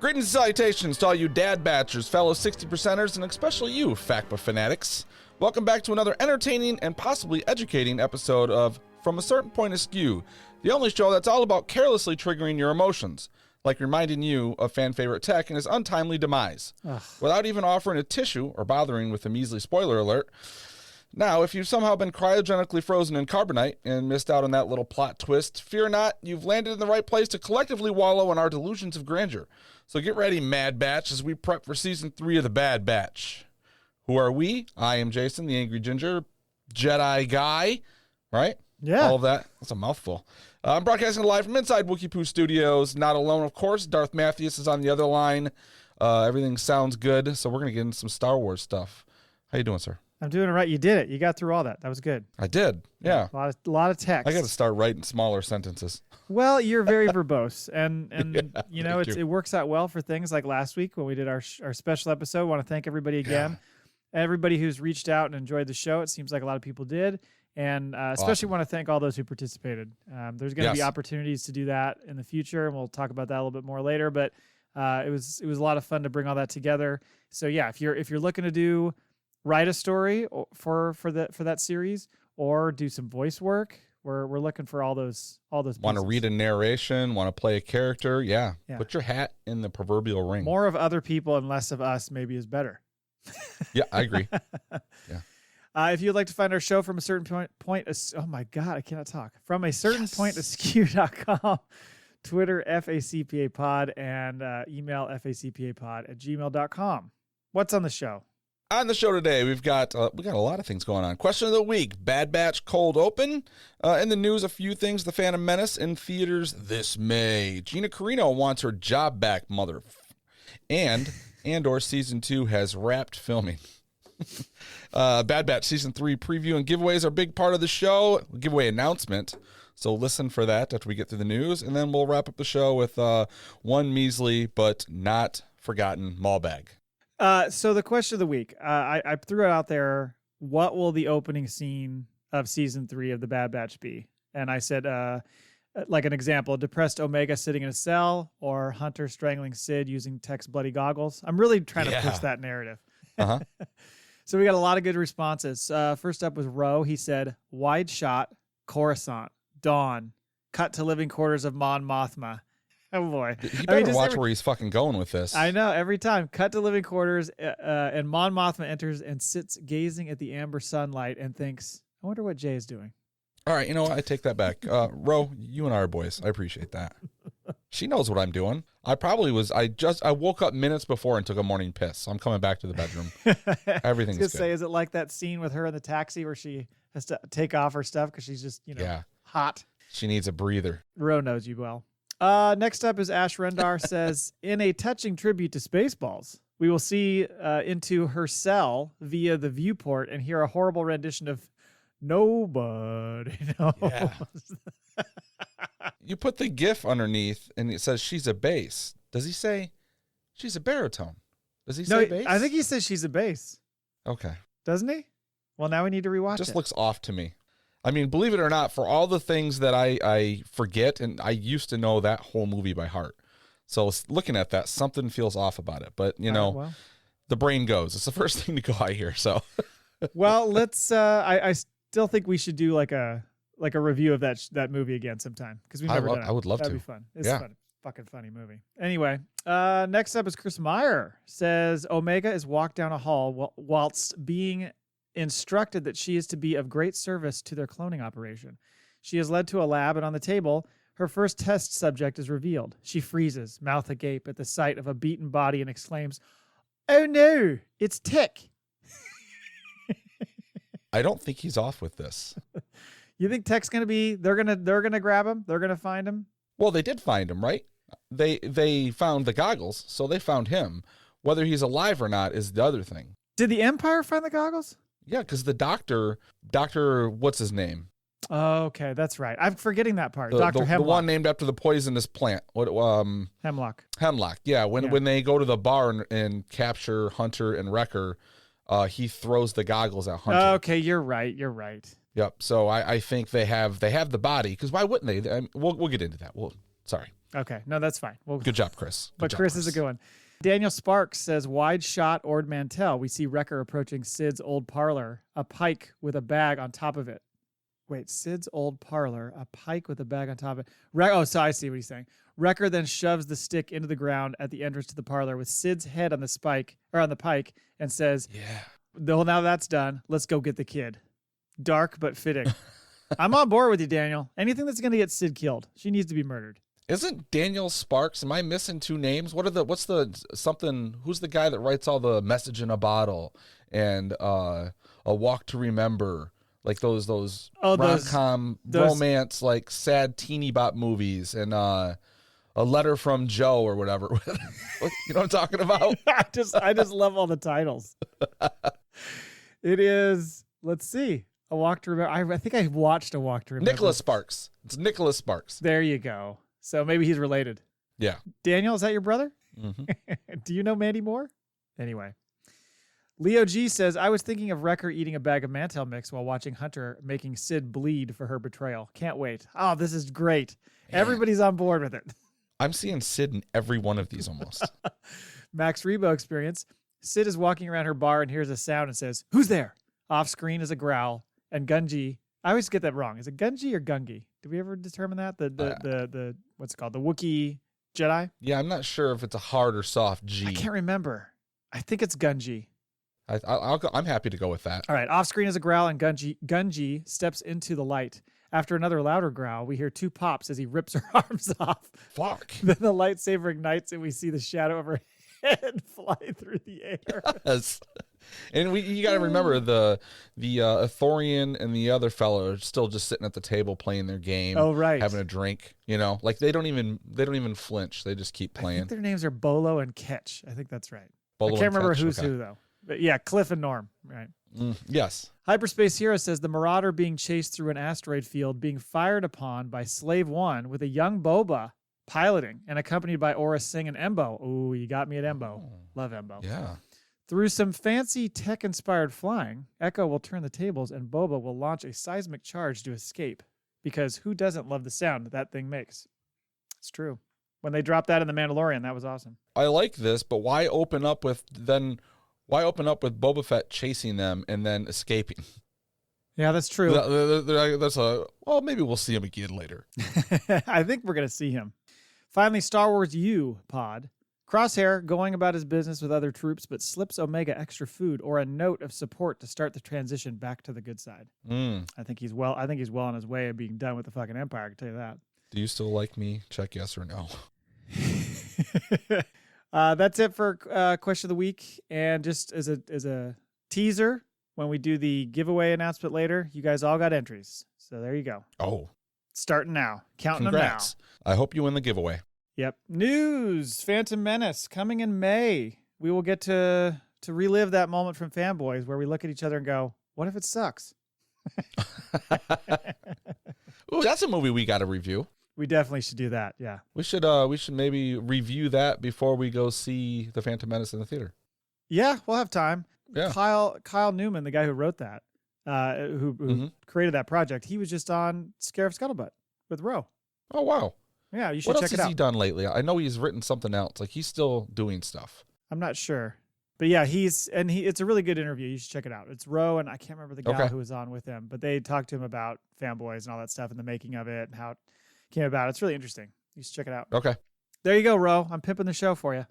Greetings and salutations to all you dad batchers, fellow 60%ers, and especially you, FACPA fanatics. Welcome back to another entertaining and possibly educating episode of From a Certain Point Askew, the only show that's all about carelessly triggering your emotions, like reminding you of fan favorite tech and his untimely demise, without even offering a tissue or bothering with a measly spoiler alert. Now, if you've somehow been cryogenically frozen in carbonite and missed out on that little plot twist, fear not, you've landed in the right place to collectively wallow in our delusions of grandeur. So get ready, Mad Batch, as we prep for Season 3 of The Bad Batch. Who are we? I am Jason, the Angry Ginger, Jedi guy, right? Yeah. All of that. That's a mouthful. I'm broadcasting live from inside Wookiee Poo Studios. Not alone, of course. Darth Matthews is on the other line. Everything sounds good, so we're going to get into some Star Wars stuff. How you doing, sir? I'm doing it right. You did it. You got through all that. That was good. I did. Yeah. A lot of text. I got to start writing smaller sentences. Well, you're very verbose, and Yeah, you know thank it works out well for things like last week when we did our special episode. I want to thank everybody again. Yeah. Everybody who's reached out and enjoyed the show. It seems like a lot of people did, and especially want to thank all those who participated. There's going to be opportunities to do that in the future, and we'll talk about that a little bit more later. But it was a lot of fun to bring all that together. So yeah, if you're looking to write a story for that series or do some voice work, we're looking for all those pieces. Want to read a narration, want to play a character, yeah. Put your hat in the proverbial ring. More of other people and less of us maybe is better. Yeah, I agree. Yeah. If you'd like to find our show from a certain point, oh my God, I cannot talk. From a certain point askew.com, Twitter FACPA pod, and email facpapod@gmail.com. What's on the show? On the show today, we got a lot of things going on. Question of the week: Bad Batch cold open. In the news, a few things: The Phantom Menace in theaters this May. Gina Carano wants her job back, mother. And Andor season 2 has wrapped filming. Bad Batch season 3 preview and giveaways are a big part of the show. Giveaway announcement. So listen for that after we get through the news, and then we'll wrap up the show with one measly but not forgotten Maul Bag. So the question of the week, I threw it out there. What will the opening scene of season 3 of The Bad Batch be? And I said, like an example, depressed Omega sitting in a cell, or Hunter strangling Sid using Tech's bloody goggles. I'm really trying to push that narrative. So we got a lot of good responses. First up was Ro. He said, wide shot, Coruscant, dawn, cut to living quarters of Mon Mothma. Oh boy! He better watch where he's fucking going with this. I know. Every time, cut to living quarters, and Mon Mothma enters and sits gazing at the amber sunlight and thinks, "I wonder what Jay is doing." All right, you know what? I take that back. Ro, you and I are boys. I appreciate that. She knows what I'm doing. I probably was. I woke up minutes before and took a morning piss. So I'm coming back to the bedroom. Everything's good. Say, is it like that scene with her in the taxi where she has to take off her stuff because she's just hot? She needs a breather. Ro knows you well. Next up is Ash Rendar says, in a touching tribute to Spaceballs, we will see into her cell via the viewport and hear a horrible rendition of Nobody Knows. Yeah. You put the GIF underneath and it says she's a bass. Does he say she's a baritone? Does he say bass? I think he says she's a bass. Okay. Doesn't he? Well, now we need to rewatch it. Just looks off to me. I mean, believe it or not, for all the things that I forget, and I used to know that whole movie by heart. So looking at that, something feels off about it. But, the brain goes. It's the first thing to go out here. So, well, let's. I still think we should do like a review of that movie again sometime, because we never done it. I would love That'd to. Be fun. It's a fucking funny movie. Anyway, next up is Chris Meyer says Omega is walked down a hall whilst being instructed that she is to be of great service to their cloning operation. She is led to a lab, and on the table, her first test subject is revealed. She freezes, mouth agape at the sight of a beaten body, and exclaims, "Oh no, it's Tech." I don't think he's off with this. You think Tech's gonna be? They're gonna grab him. They're gonna find him. Well, they did find him, right? They found the goggles, so they found him. Whether he's alive or not is the other thing. Did the Empire find the goggles? Yeah, because the doctor, what's his name? Oh, okay, that's right. I'm forgetting that part. Dr. Hemlock. The one named after the poisonous plant. Hemlock. Hemlock, yeah. When they go to the bar and capture Hunter and Wrecker, he throws the goggles at Hunter. Okay, you're right. Yep. So I think they have the body, because why wouldn't they? We'll get into that. Sorry. Okay. No, that's fine. Well, Good job, Chris. But Chris is a good one. Daniel Sparks says, wide shot Ord Mantell. We see Wrecker approaching Sid's old parlor, a pike with a bag on top of it. Wait, Sid's old parlor, a pike with a bag on top of it. So I see what he's saying. Wrecker then shoves the stick into the ground at the entrance to the parlor with Sid's head on the pike and says, Yeah. Well, now that's done. Let's go get the kid. Dark but fitting. I'm on board with you, Daniel. Anything that's going to get Sid killed. She needs to be murdered. Isn't Daniel Sparks? Am I missing two names? Who's the guy that writes all the Message in a Bottle and A Walk to Remember? Like those rom-com romance, like sad teeny bop movies, and A Letter from Joe or whatever. You know what I'm talking about? I just love all the titles. It is, let's see, A Walk to Remember. I think I watched A Walk to Remember. Nicholas Sparks. It's Nicholas Sparks. There you go. So maybe he's related. Yeah. Daniel, is that your brother? Mm-hmm. Do you know Mandy Moore? Anyway. Leo G says, I was thinking of Wrecker eating a bag of Mantel mix while watching Hunter making Sid bleed for her betrayal. Can't wait. Oh, this is great. Yeah. Everybody's on board with it. I'm seeing Sid in every one of these almost. Max Rebo experience. Sid is walking around her bar and hears a sound and says, who's there? Off screen is a growl. And Gungi, I always get that wrong. Is it Gungi or Gungi? Did we ever determine that? The what's it called? The Wookiee Jedi? Yeah, I'm not sure if it's a hard or soft G. I can't remember. I think it's Gungi. I'm happy to go with that. All right. Off screen is a growl, and Gungi steps into the light. After another louder growl, we hear two pops as he rips her arms off. Fuck. Then the lightsaber ignites, and we see the shadow of her head fly through the air. Yes. And you got to remember the Ithorian and the other fellow are still just sitting at the table playing their game. Oh, right. Having a drink. You know, like they don't even flinch. They just keep playing. I think their names are Bolo and Ketch. I think that's right. Bolo I can't remember Ketch, who's who though. But yeah, Cliff and Norm. Right. Yes. Hyperspace Hero says the Marauder being chased through an asteroid field, being fired upon by Slave One with a young Boba piloting and accompanied by Aura Singh and Embo. Ooh, you got me at Embo. Love Embo. Yeah. Through some fancy tech-inspired flying, Echo will turn the tables and Boba will launch a seismic charge to escape. Because who doesn't love the sound that thing makes? It's true. When they dropped that in The Mandalorian, that was awesome. I like this, but why open up with Boba Fett chasing them and then escaping? Yeah, that's true. Maybe we'll see him again later. I think we're going to see him. Finally, Star Wars U pod. Crosshair going about his business with other troops, but slips Omega extra food or a note of support to start the transition back to the good side. I think he's well on his way of being done with the fucking Empire. I can tell you that. Do you still like me? Check yes or no. That's it for question of the week. And just as a teaser, when we do the giveaway announcement later, you guys all got entries. So there you go. Oh, starting now, counting Congrats. them now. I hope you win the giveaway. Yep. News: Phantom Menace coming in May. We will get to relive that moment from Fanboys where we look at each other and go, "What if it sucks?" Ooh, that's a movie we got to review. We definitely should do that. Yeah. We should maybe review that before we go see the Phantom Menace in the theater. Yeah, we'll have time. Yeah. Kyle Newman, the guy who wrote that, who created that project, he was just on Scarif Scuttlebutt with Ro. Oh wow. Yeah, you should check it out. What else has he done lately? I know he's written something else. Like he's still doing stuff. I'm not sure. But yeah, it's a really good interview. You should check it out. It's Ro and I can't remember the guy who was on with him, but they talked to him about Fanboys and all that stuff and the making of it and how it came about. It's really interesting. You should check it out. Okay. There you go, Ro. I'm pimping the show for you.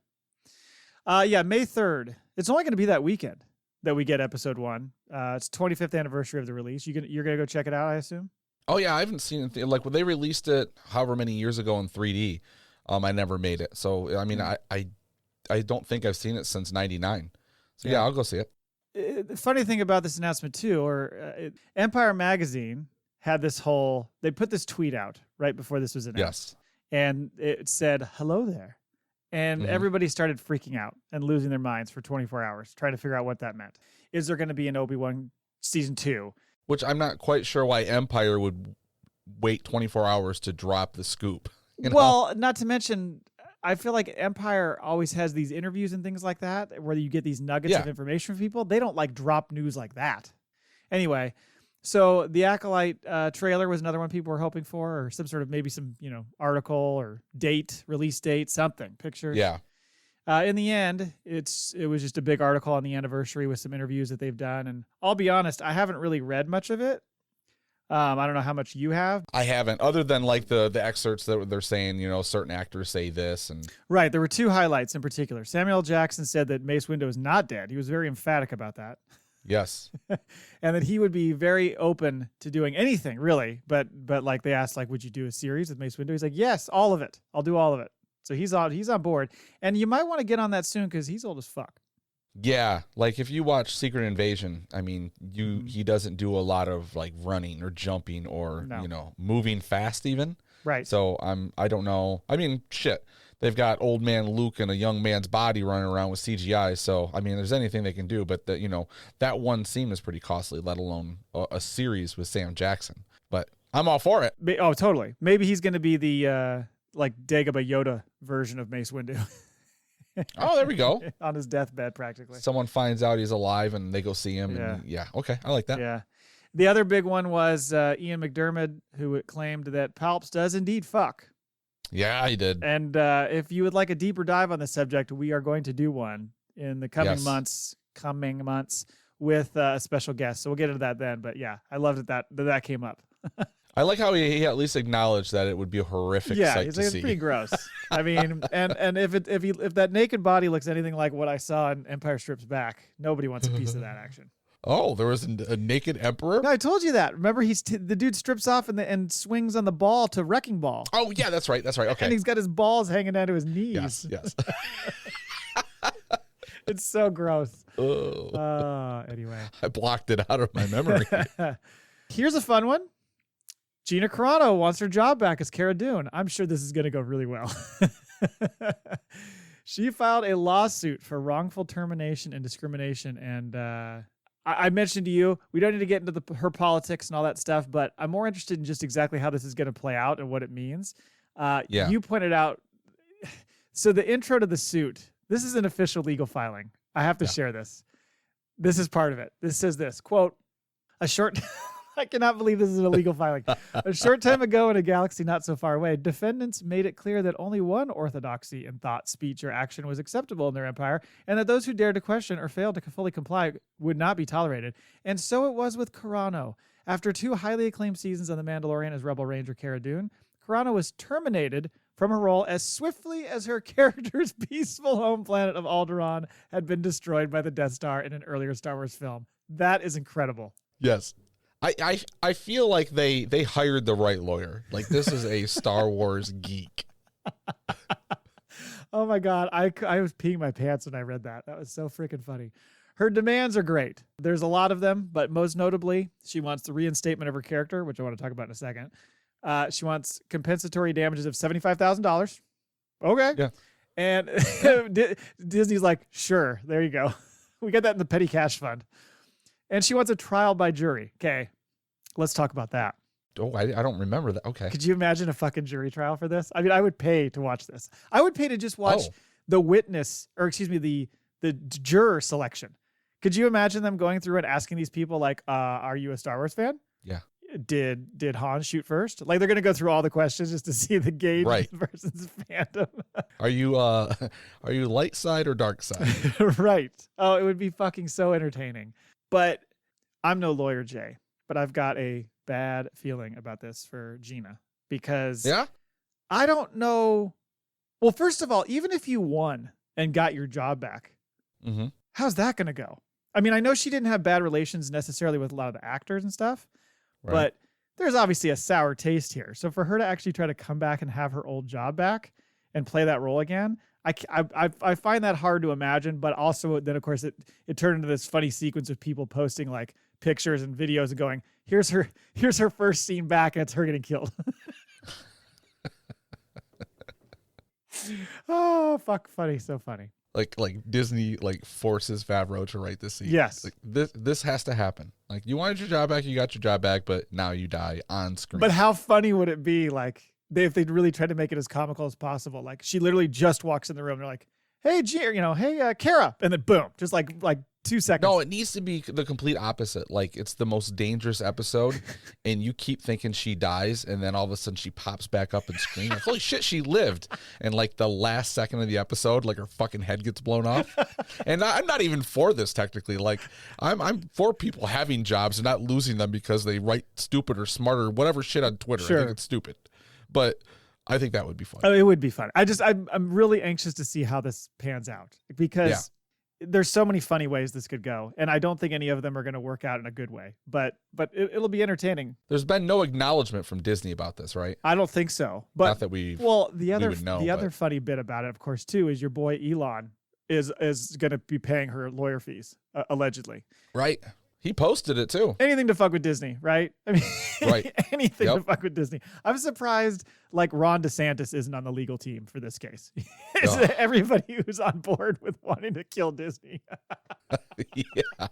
May 3rd. It's only going to be that weekend that we get episode 1. It's 25th anniversary of the release. You're going to go check it out, I assume? Oh yeah, I haven't seen it. Like when they released it however many years ago in 3D, I never made it. So I mean, I don't think I've seen it since 99. So yeah, I'll go see it. The funny thing about this announcement too, Empire Magazine had they put this tweet out right before this was announced. Yes. And it said, "Hello there." And everybody started freaking out and losing their minds for 24 hours, trying to figure out what that meant. Is there going to be an Obi-Wan season 2? Which I'm not quite sure why Empire would wait 24 hours to drop the scoop. You know? Well, not to mention, I feel like Empire always has these interviews and things like that where you get these nuggets of information from people. They don't drop news like that. Anyway, So the Acolyte trailer was another one people were hoping for, or some sort of maybe some article or release date, something, picture. Yeah. In the end, it was just a big article on the anniversary with some interviews that they've done, and I'll be honest, I haven't really read much of it. I don't know how much you have. I haven't, other than like the excerpts that they're saying, certain actors say this and Right, there were two highlights in particular. Samuel Jackson said that Mace Windu is not dead. He was very emphatic about that. yes. And that he would be very open to doing anything, really. But like they asked, like, would you do a series with Mace Windu? He's like, yes, all of it. I'll do all of it. So he's on board. And you might want to get on that soon because he's old as fuck. Yeah, like if you watch Secret Invasion, I mean, he doesn't do a lot of like running or jumping or moving fast even. Right. So I don't know. I mean, shit. They've got old man Luke in a young man's body running around with CGI. So I mean, there's anything they can do, but that one scene is pretty costly, let alone a series with Sam Jackson. But I'm all for it. Oh, totally. Maybe he's going to be the like Dagobah Yoda version of Mace Windu. Oh, there we go. On his deathbed, practically. Someone finds out he's alive and they go see him. Yeah. And okay. I like that. Yeah. The other big one was Ian McDermott, who claimed that Palps does indeed fuck. Yeah, he did. And if you would like a deeper dive on the subject, we are going to do one in the coming months with a special guest. So we'll get into that then. But yeah, I loved that came up. I like how he at least acknowledged that it would be a horrific sight to see. It's pretty gross. I mean, and if that naked body looks anything like what I saw in Empire Strips Back, nobody wants a piece of that action. Oh, there was a naked emperor? No, I told you that. Remember, the dude strips off and swings on the ball to Wrecking Ball. Oh, yeah, that's right. Okay. And he's got his balls hanging down to his knees. Yes. It's so gross. Oh. Anyway. I blocked it out of my memory. Here's a fun one. Gina Carano wants her job back as Cara Dune. I'm sure this is going to go really well. She filed a lawsuit for wrongful termination and discrimination. And I mentioned to you, we don't need to get into her politics and all that stuff, but I'm more interested in just exactly how this is going to play out and what it means. You pointed out, so the intro to the suit, this is an official legal filing. I have to share this. This is part of it. This says this, quote, I cannot believe this is an illegal filing. A short time ago in a galaxy not so far away, defendants made it clear that only one orthodoxy in thought, speech, or action was acceptable in their empire, and that those who dared to question or failed to fully comply would not be tolerated. And so it was with Carano. After 2 highly acclaimed seasons on The Mandalorian as Rebel Ranger Cara Dune, Carano was terminated from her role as swiftly as her character's peaceful home planet of Alderaan had been destroyed by the Death Star in an earlier Star Wars film. That is incredible. Yes. I feel like they hired the right lawyer. Like, this is a Star Wars geek. Oh my God. I was peeing my pants when I read that. That was so freaking funny. Her demands are great. There's a lot of them, but most notably, she wants the reinstatement of her character, which I want to talk about in a second. She wants compensatory damages of $75,000. Okay. Yeah. And Disney's like, sure, there you go. We got that in the petty cash fund. And she wants a trial by jury. Okay, let's talk about that. Oh, I don't remember that. Okay. Could you imagine a fucking jury trial for this? I mean, I would pay to watch this. I would pay to just watch the juror selection. Could you imagine them going through and asking these people, like, are you a Star Wars fan? Yeah. Did Han shoot first? Like, they're going to go through all the questions just to see the gauge of the person's fandom. Are you light side or dark side? Right. Oh, it would be fucking so entertaining. But I'm no lawyer, Jay, but I've got a bad feeling about this for Gina because I don't know. Well, first of all, even if you won and got your job back, how's that going to go? I mean, I know she didn't have bad relations necessarily with a lot of the actors and stuff, but there's obviously a sour taste here. So for her to actually try to come back and have her old job back and play that role again, I find that hard to imagine, but also then, of course, it turned into this funny sequence of people posting like pictures and videos and going, here's her first scene back, and it's her getting killed. Oh, fuck, funny, so funny. Like Disney forces Favreau to write this scene. Yes. Like, this has to happen. Like, you wanted your job back, you got your job back, but now you die on screen. But how funny would it be, like, if they'd really tried to make it as comical as possible? Like, she literally just walks in the room, and they're like, hey, hey, Kara. And then boom, just like 2 seconds. No, it needs to be the complete opposite. Like, it's the most dangerous episode, and you keep thinking she dies, and then all of a sudden she pops back up and screams, like, holy shit, she lived. And, like, the last second of the episode, like, her fucking head gets blown off. And I'm not even for this, technically. Like, I'm for people having jobs and not losing them because they write stupid or smart or whatever shit on Twitter. Sure. I think it's stupid. But I think that would be fun. Oh, it would be fun. I'm really anxious to see how this pans out because there's so many funny ways this could go, and I don't think any of them are going to work out in a good way. But it'll be entertaining. There's been no acknowledgement from Disney about this, right? I don't think so. But not that we other funny bit about it, of course, too, is your boy Elon is going to be paying her lawyer fees allegedly. Right. He posted it too. Anything to fuck with Disney, right? I mean, right. Anything to fuck with Disney. I'm surprised like Ron DeSantis isn't on the legal team for this case. Everybody who's on board with wanting to kill Disney. Yeah.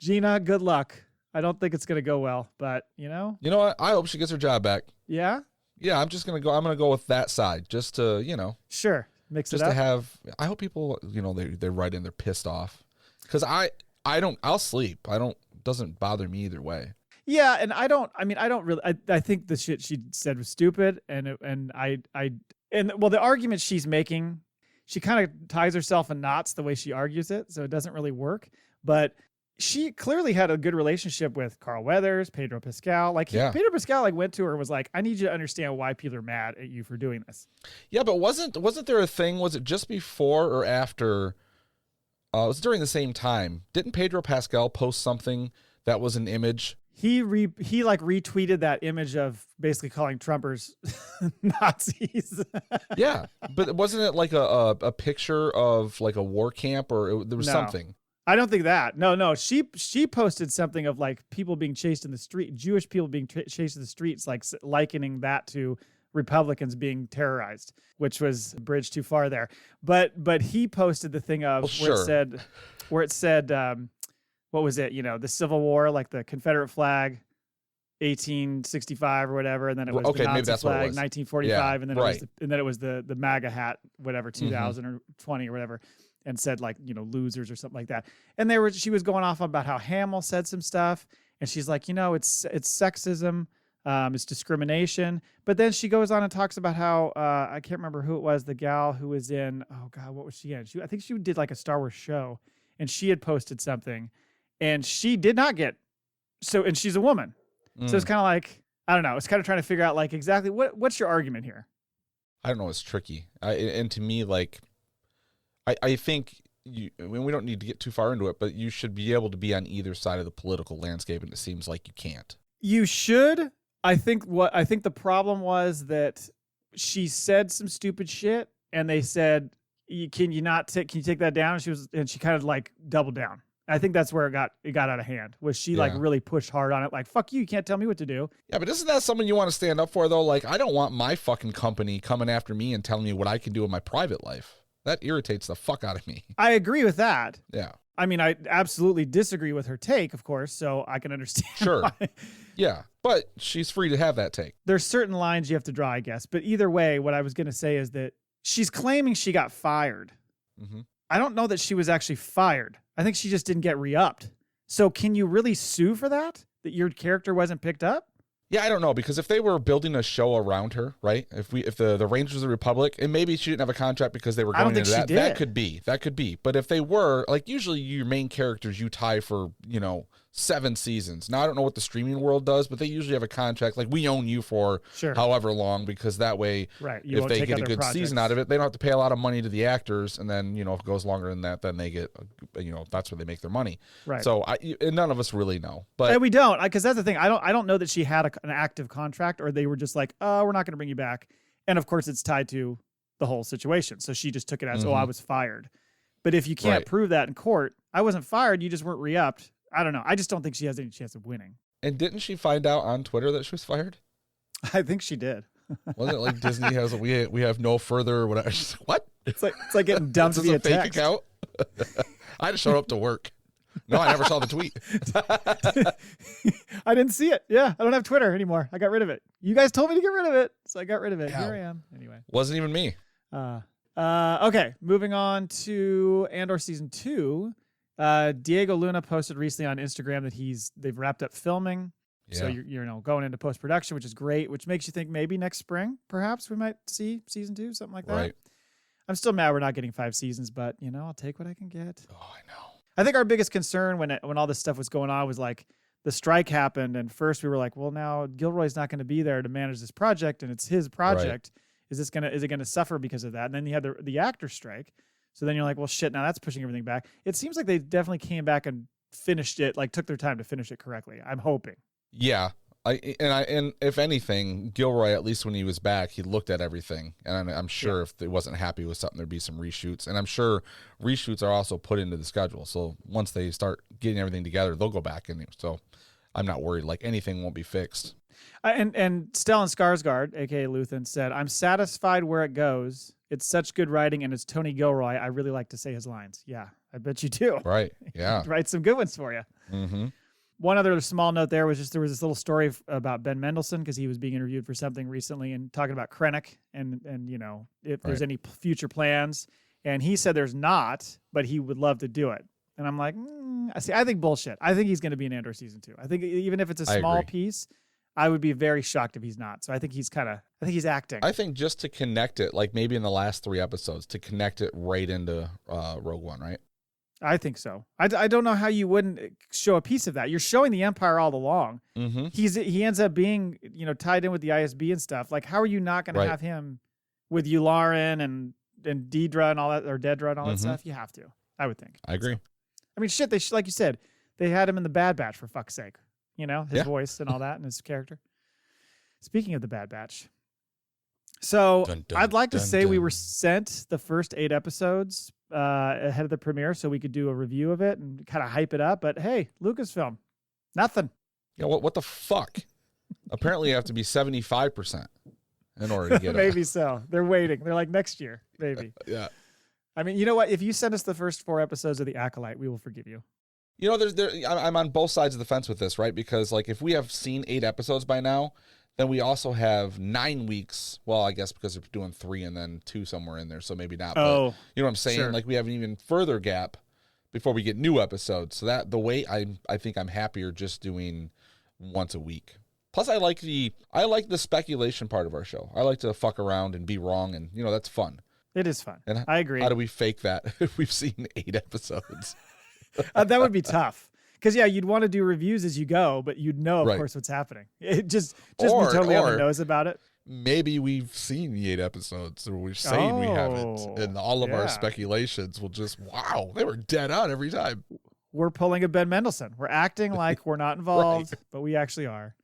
Gina, good luck. I don't think it's going to go well, but You know what? I hope she gets her job back. Yeah? Yeah, I'm going to go with that side just to, Sure. Mix it up. Just to have, I hope people, they're right in, they're pissed off. Because I'll sleep. Doesn't bother me either way. Yeah, and I don't really, I think the shit she said was stupid, and the argument she's making, she kind of ties herself in knots the way she argues it, so it doesn't really work. But she clearly had a good relationship with Carl Weathers, Pedro Pascal. Pedro Pascal went to her and was like, I need you to understand why people are mad at you for doing this. Yeah, but wasn't there a thing, was it just before or after? It was during the same time. Didn't Pedro Pascal post something that was an image? He retweeted that image of basically calling Trumpers Nazis. Yeah, but wasn't it like a picture of like a war camp or there was something? I don't think that. No. She posted something of like people being chased in the street, Jewish people being chased in the streets, like likening that to Republicans being terrorized, which was a bridge too far there. But he posted the thing of where it said, what was it? The Civil War, like the Confederate flag, 1865 or whatever, and then it was the Nazi flag, 1945, and then it was the MAGA hat, whatever, 2020 or whatever, and said like losers or something like that. And she was going off about how Hamill said some stuff, and she's like, it's sexism. It's discrimination. But then she goes on and talks about how, I can't remember who it was, the gal who was in, oh God, what was she in? I think she did like a Star Wars show, and she had posted something, and she did not get, and she's a woman. So it's kind of like, I don't know, it's kind of trying to figure out like exactly what's your argument here? I don't know, it's tricky. And to me, like, I think, we don't need to get too far into it, but you should be able to be on either side of the political landscape, and it seems like you can't. You should. I think the problem was that she said some stupid shit, and they said, "Can you take that down?" And she kind of like doubled down. I think that's where it got out of hand. Was she like really pushed hard on it? Like, fuck you can't tell me what to do. Yeah, but isn't that something you want to stand up for though? Like, I don't want my fucking company coming after me and telling me what I can do in my private life. That irritates the fuck out of me. I agree with that. Yeah. I mean, I absolutely disagree with her take, of course, so I can understand. Sure. Why. Yeah, but she's free to have that take. There's certain lines you have to draw, I guess. But either way, what I was going to say is that she's claiming she got fired. Mm-hmm. I don't know that she was actually fired. I think she just didn't get re-upped. So can you really sue for that your character wasn't picked up? Yeah, I don't know, because if they were building a show around her, right? If the Rangers of the Republic, and maybe she didn't have a contract because they were going into that, that could be. But if they were, like, usually your main characters you tie for, 7 seasons. Now, I don't know what the streaming world does, but they usually have a contract. Like, we own you for however long, because that way, if they get a good season out of it, they don't have to pay a lot of money to the actors. And then, if it goes longer than that, then they get, that's where they make their money. Right. So and none of us really know. But and we don't, because that's the thing. I don't know that she had an active contract, or they were just like, oh, we're not going to bring you back. And of course, it's tied to the whole situation. So she just took it as, I was fired. But if you can't prove that in court, I wasn't fired, you just weren't re-upped. I don't know. I just don't think she has any chance of winning. And didn't she find out on Twitter that she was fired? I think she did. Wasn't it like Disney has we have no further whatever? What? It's like getting dumped via text. Fake account? I just showed up to work. No, I never saw the tweet. I didn't see it. Yeah, I don't have Twitter anymore. I got rid of it. You guys told me to get rid of it, so I got rid of it. Yeah. Here I am. Anyway, wasn't even me. Okay, moving on to Andor season 2. Diego Luna posted recently on Instagram that they've wrapped up filming. Yeah. So you're going into post-production, which is great, which makes you think maybe next spring, perhaps we might see season 2, something like that. Right. I'm still mad we're not getting 5 seasons, but I'll take what I can get. Oh, I know. I think our biggest concern when all this stuff was going on was like the strike happened, and first we were like, well, now Gilroy's not going to be there to manage this project, and it's his project. Right. Is it gonna suffer because of that? And then you had the actor strike. So then you're like, well, shit, now that's pushing everything back. It seems like they definitely came back and finished it, like took their time to finish it correctly. I'm hoping. Yeah. And if anything, Gilroy, at least when he was back, he looked at everything. And I'm sure if they wasn't happy with something, there'd be some reshoots. And I'm sure reshoots are also put into the schedule. So once they start getting everything together, they'll go back in. So I'm not worried. Like anything won't be fixed. And Stellan Skarsgård, a.k.a. Luthen, said, I'm satisfied where it goes. It's such good writing, and it's Tony Gilroy. I really like to say his lines. Yeah, I bet you do. Right, yeah. Write some good ones for you. Mm-hmm. One other small note there was there was this little story about Ben Mendelsohn because he was being interviewed for something recently and talking about Krennic and if there's any future plans. And he said there's not, but he would love to do it. And I'm like, I think bullshit. I think he's going to be in Andor season 2. I think even if it's a small piece, I would be very shocked if he's not. So I think he's acting. I think just to connect it, like maybe in the last 3 episodes, to connect it right into Rogue One, right? I think so. I don't know how you wouldn't show a piece of that. You're showing the Empire all along. Mm-hmm. He ends up being tied in with the ISB and stuff. Like, how are you not going to have him with Yularen and Dedra and all that, or Dedra and all that stuff? You have to. I would think. I agree. So, I mean, shit. They like you said, they had him in the Bad Batch for fuck's sake. His voice and all that and his character. Speaking of the Bad Batch. So I'd like to say we were sent the first 8 episodes ahead of the premiere so we could do a review of it and kind of hype it up. But hey, Lucasfilm, nothing. Yeah, what the fuck? Apparently you have to be 75% in order to get it. Maybe so. They're waiting. They're like next year, maybe. Yeah. I mean, you know what? If you send us the first 4 episodes of The Acolyte, we will forgive you. I'm on both sides of the fence with this, right? Because like if we have seen 8 episodes by now, then we also have 9 weeks. Well, I guess because we're doing 3 and then 2 somewhere in there, so maybe not. Oh, but you know what I'm saying? Sure. Like we have an even further gap before we get new episodes. So that the way I think I'm happier just doing once a week. Plus, I like the speculation part of our show. I like to fuck around and be wrong, and that's fun. It is fun. And I agree. How do we fake that if we've seen 8 episodes? That would be tough. Because, you'd want to do reviews as you go, but you'd know, of course, what's happening. It just be totally on the nose about it. Maybe we've seen the 8 episodes, or we're saying we haven't. And all of our speculations will just, wow, they were dead on every time. We're pulling a Ben Mendelsohn. We're acting like we're not involved, but we actually are.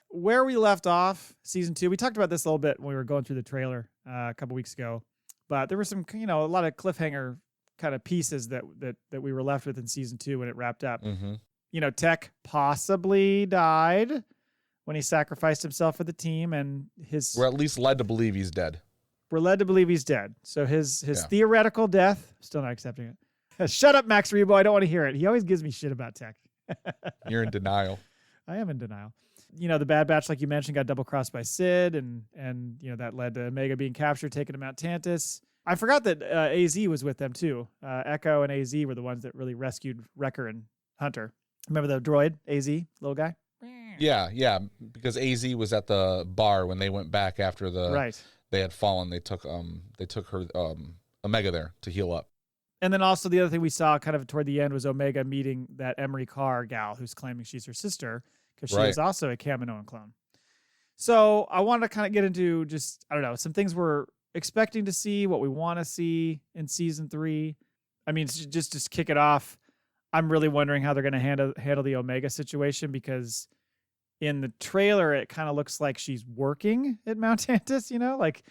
Where we left off, season 2, we talked about this a little bit when we were going through the trailer a couple weeks ago. But there were some, a lot of cliffhanger kind of pieces that we were left with in season 2 when it wrapped up. Mm-hmm. Tech possibly died when he sacrificed himself for the team, and we're at least led to believe he's dead. We're led to believe he's dead. So his theoretical death, still not accepting it. Shut up, Max Rebo. I don't want to hear it. He always gives me shit about Tech. You're in denial. I am in denial. The Bad Batch, like you mentioned, got double crossed by Sid, and that led to Omega being captured, taken to Mount Tantus. I forgot that AZ was with them too. Echo and AZ were the ones that really rescued Wrecker and Hunter. Remember the droid, AZ, little guy? Yeah, because AZ was at the bar when they went back after they had fallen. They took her Omega there to heal up. And then also the other thing we saw kind of toward the end was Omega meeting that Emerie Karr gal who's claiming she's her sister because she is also a Kaminoan clone. So I wanted to kind of get into just, I don't know, some things we're expecting to see, what we want to see in season 3. I mean, just to kick it off, I'm really wondering how they're going to handle the Omega situation, because in the trailer, it kind of looks like she's working at Mount Tantus, like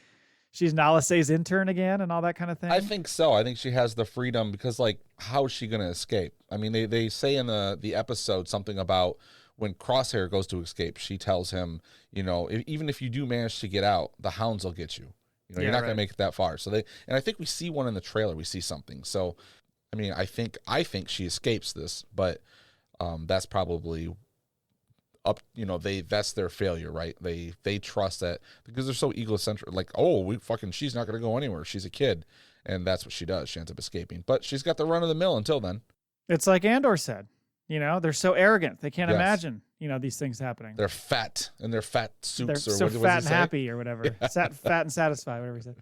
she's Nala Se's intern again and all that kind of thing. I think so. I think she has the freedom because, like, how is she going to escape? I mean, they say in the episode something about when Crosshair goes to escape, she tells him, even if you do manage to get out, the hounds will get you. You're not going to make it that far. So and I think we see one in the trailer. We see something. So, I mean, I think she escapes this, but that's probably up, that's their failure, right? They trust that because they're so egocentric, like, oh, she's not going to go anywhere. She's a kid. And that's what she does. She ends up escaping, but she's got the run of the mill until then. It's like Andor said, they're so arrogant. They can't Yes. imagine, these things happening. They're fat in their fat suits. They're Or so what fat does he and say? happy or whatever. Yeah. Fat and satisfied, whatever he said.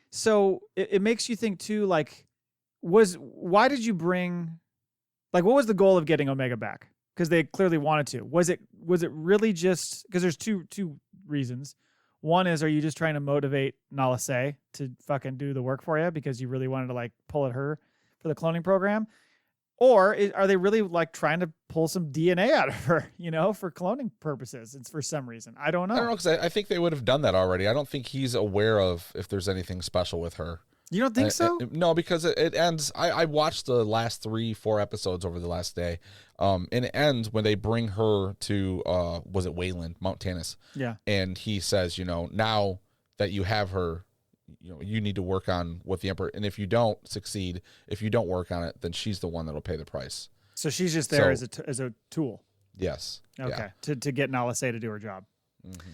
So it makes you think too, like, why did you bring, like, what was the goal of getting Omega back? Because they clearly wanted to. Was it really just, because there's two reasons. One is, are you just trying to motivate Nala Se to fucking do the work for you because you really wanted to like pull at her for the cloning program? Or are they really like trying to pull some DNA out of her, for cloning purposes? It's for some reason. I don't know. I don't know, because I think they would have done that already. I don't think he's aware of if there's anything special with her. You don't think so? No, because it ends. I watched the last 3-4 episodes over the last day. And it ends when they bring her to, was it Wayland, Mount Tannis? Yeah. And he says, now that you have her, you need to work on what the Emperor, and if you don't succeed, if you don't work on it, then she's the one that'll pay the price. So she's just there as a tool. Yes. Okay. Yeah. To get Nala Se to do her job. Mm-hmm.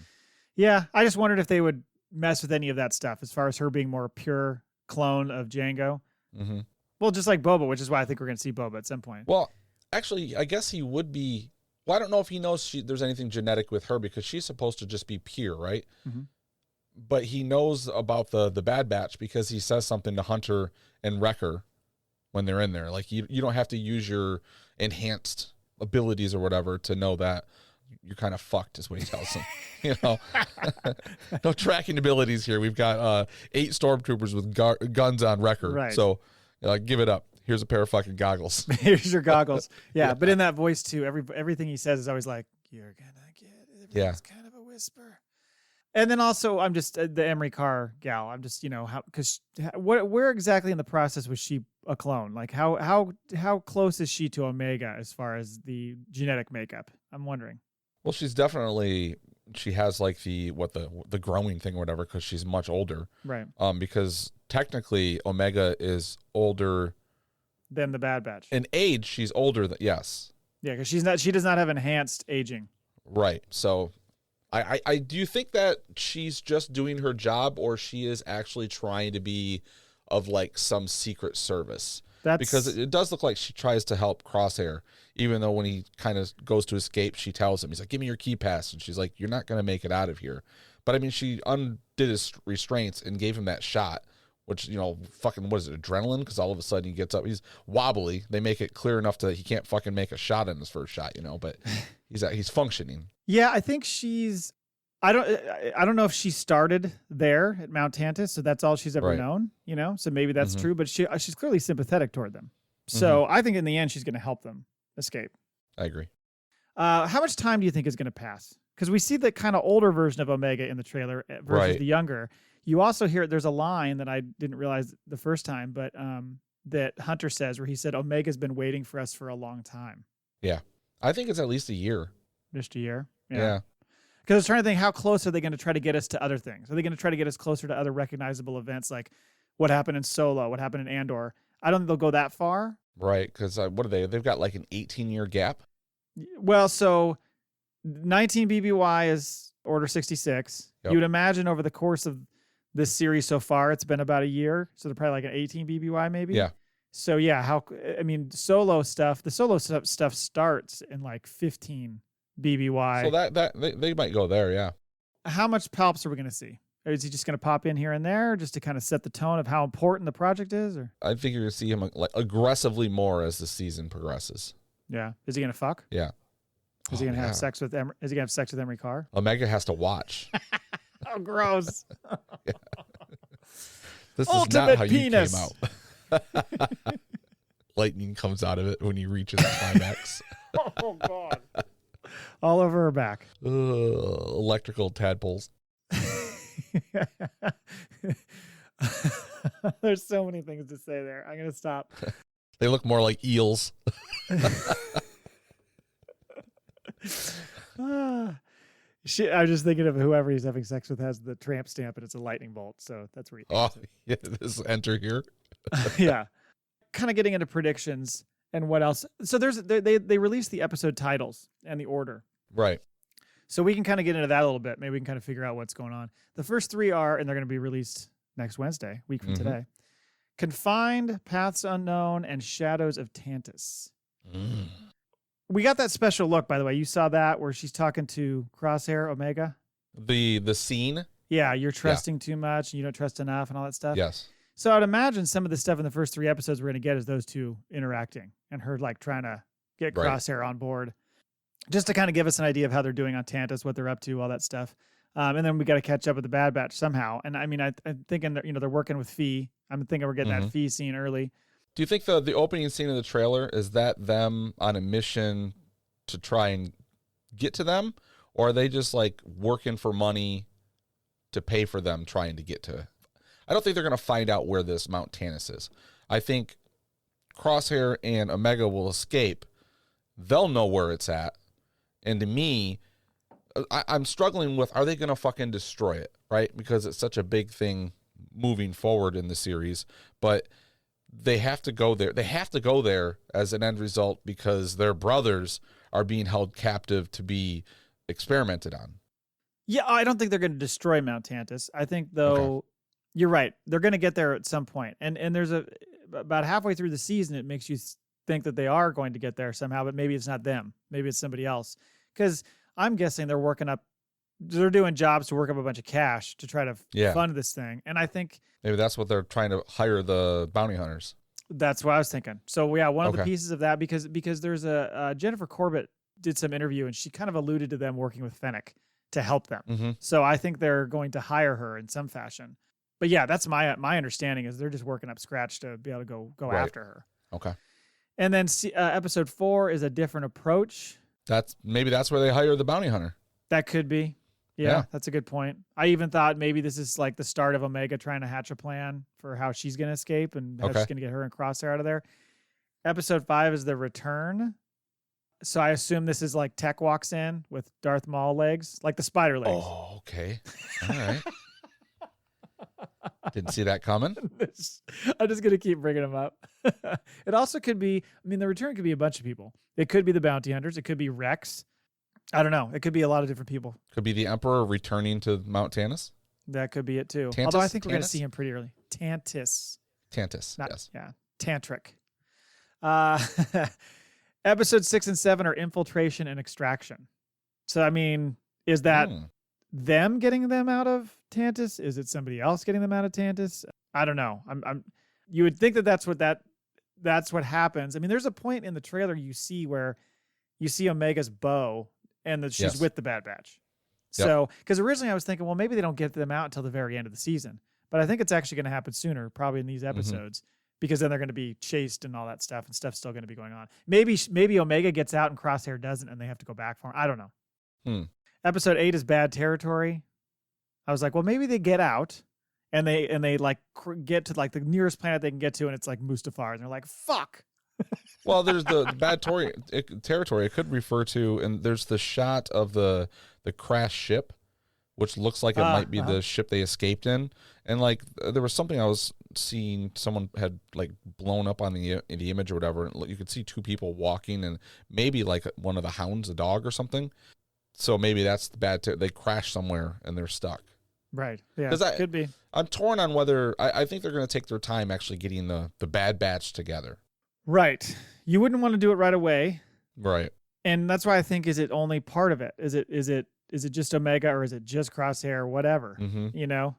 Yeah. I just wondered if they would mess with any of that stuff as far as her being more pure clone of Jango. Mm-hmm. Well, just like Boba, which is why I think we're going to see Boba at some point. Well, actually, I guess he would be. Well, I don't know if he knows there's anything genetic with her because she's supposed to just be pure, right? Mm-hmm. But he knows about the Bad Batch because he says something to Hunter and Wrecker when they're in there. Like, you don't have to use your enhanced abilities or whatever to know that you're kind of fucked, is what he tells them. No tracking abilities here. We've got 8 stormtroopers with guns on Wrecker. Right. So give it up. Here's a pair of fucking goggles. Here's your goggles. Yeah, but in that voice too, everything he says is always like, "You're gonna get it." Yeah. It's kind of a whisper. And then also, I'm just the Emerie Karr gal. I'm just where exactly in the process was she a clone? Like how close is she to Omega as far as the genetic makeup? I'm wondering. Well, she has like the growing thing or whatever because she's much older. Right. Because technically Omega is older than the Bad Batch. In age, she's older than, yes. Yeah, because she does not have enhanced aging. Right. So I do think that she's just doing her job, or she is actually trying to be of like some secret service. Because it does look like she tries to help Crosshair, even though when he kind of goes to escape, she tells him, he's like, "Give me your key pass." And she's like, "You're not going to make it out of here." But I mean, she undid his restraints and gave him that shot, which, fucking, what is it, adrenaline? Because all of a sudden he gets up, he's wobbly. They make it clear enough that he can't fucking make a shot in his first shot, but he's functioning. Yeah, I think I don't know if she started there at Mount Tantis, so that's all she's ever known, so maybe that's true, but she's clearly sympathetic toward them. So I think in the end, she's going to help them escape. I agree. How much time do you think is going to pass? Because we see the kind of older version of Omega in the trailer versus the younger. You also hear there's a line that I didn't realize the first time, but that Hunter says where he said, "Omega's been waiting for us for a long time." Yeah. I think it's at least a year. Just a year? Yeah. Because I was trying to think, how close are they going to try to get us to other things? Are they going to try to get us closer to other recognizable events like what happened in Solo, what happened in Andor? I don't think they'll go that far. Right, because what are they? They've got like an 18-year gap. Well, so 19 BBY is Order 66. Yep. You would imagine over the course of this series so far, it's been about a year. So they're probably like an 18 BBY maybe. Yeah. So yeah, the Solo stuff starts in like 15 BBY. So that they might go there, yeah. How much Palps are we going to see? Is he just going to pop in here and there just to kind of set the tone of how important the project is? Or I think you're going to see him like aggressively more as the season progresses. yeah, is he going to fuck? Yeah. Is he going to have sex with Is he going to have sex with Emerie Karr? Omega has to watch. Oh, gross! Yeah. This Ultimate is not how penis. you came out. Lightning comes out of it when he reaches climax. Oh God! All over her back. Electrical tadpoles. There's so many things to say there. I'm gonna stop. They look more like eels. I was just thinking of whoever he's having sex with has the tramp stamp and it's a lightning bolt. So that's where he thinks yeah, this enter here. Yeah. Kind of getting into predictions and what else. So they released the episode titles and the order. Right. So we can kind of get into that a little bit. Maybe we can kind of figure out what's going on. The first 3 are, and they're going to be released next Wednesday, week from today. Confined, Paths Unknown, and Shadows of Tantus. We got that special look, by the way. You saw that where she's talking to Crosshair Omega. The scene. Yeah, you're trusting too much, and you don't trust enough, and all that stuff. Yes. So I'd imagine some of the stuff in the first 3 episodes we're going to get is those two interacting and her like trying to get Crosshair on board, just to kind of give us an idea of how they're doing on Tantus, what they're up to, all that stuff. And then we got to catch up with the Bad Batch somehow. And I mean, I'm thinking that, they're working with Fee. I'm thinking we're getting that Fee scene early. Do you think the opening scene of the trailer, is that them on a mission to try and get to them? Or are they just like working for money to pay for them trying to get to? I don't think they're going to find out where this Mount Tantus is. I think Crosshair and Omega will escape. They'll know where it's at. And to me, I'm struggling with, are they going to fucking destroy it, right? Because it's such a big thing moving forward in the series. But they have to go there. They have to go there as an end result because their brothers are being held captive to be experimented on. Yeah, I don't think they're going to destroy Mount Tantus. I think, though, you're right. They're going to get there at some point. And there's about halfway through the season, it makes you think that they are going to get there somehow, but maybe it's not them. Maybe it's somebody else. Because I'm guessing they're doing jobs to work up a bunch of cash to try to fund this thing. And I think maybe that's what they're trying to hire the bounty hunters. That's what I was thinking. So yeah, one of the pieces of that, because there's Jennifer Corbett did some interview and she kind of alluded to them working with Fennec to help them. So I think they're going to hire her in some fashion. But yeah, that's my understanding is they're just working up scratch to be able to go after her. Okay. And then episode 4 is a different approach. That's where they hire the bounty hunter. That could be. Yeah, that's a good point. I even thought maybe this is like the start of Omega trying to hatch a plan for how she's going to escape and how she's going to get her and Crosshair out of there. Episode 5 is the return. So I assume this is like Tech walks in with Darth Maul legs, like the spider legs. Oh, okay. All right. Didn't see that coming. I'm just going to keep bringing them up. It also could be, the return could be a bunch of people. It could be the bounty hunters. It could be Rex. I don't know. It could be a lot of different people. Could be the Emperor returning to Mount Tantus. That could be it too. Tantus? Although I think we're going to see him pretty early. Tantus, yes. Yeah. Tantric. Episodes 6 and 7 are infiltration and extraction. So, is that them getting them out of Tantus? Is it somebody else getting them out of Tantus? I don't know. You would think that's what happens. There's a point in the trailer you see where you see Omega's bow and that she's with the Bad Batch. So, because originally I was thinking, well, maybe they don't get them out until the very end of the season, but I think it's actually going to happen sooner, probably in these episodes, because then they're going to be chased and all that stuff, and stuff's still going to be going on. Maybe Omega gets out and Crosshair doesn't, and they have to go back for him. I don't know. Episode 8 is Bad Territory. I was like, well, maybe they get out and they like get to like the nearest planet they can get to, and it's like Mustafar, and they're like, fuck. Well, there's the bad territory. It could refer to, and there's the shot of the crashed ship, which looks like it might be the ship they escaped in. And like there was something I was seeing, someone had like blown up on the image or whatever. And you could see 2 people walking, and maybe like one of the hounds, a dog or something. So maybe that's the they crashed somewhere and they're stuck. Right. Yeah. Could be. I'm torn on whether I think they're going to take their time actually getting the Bad Batch together. Right. You wouldn't want to do it right away. Right. And that's why I think, is it only part of it? Is it just Omega, or is it just Crosshair, or whatever?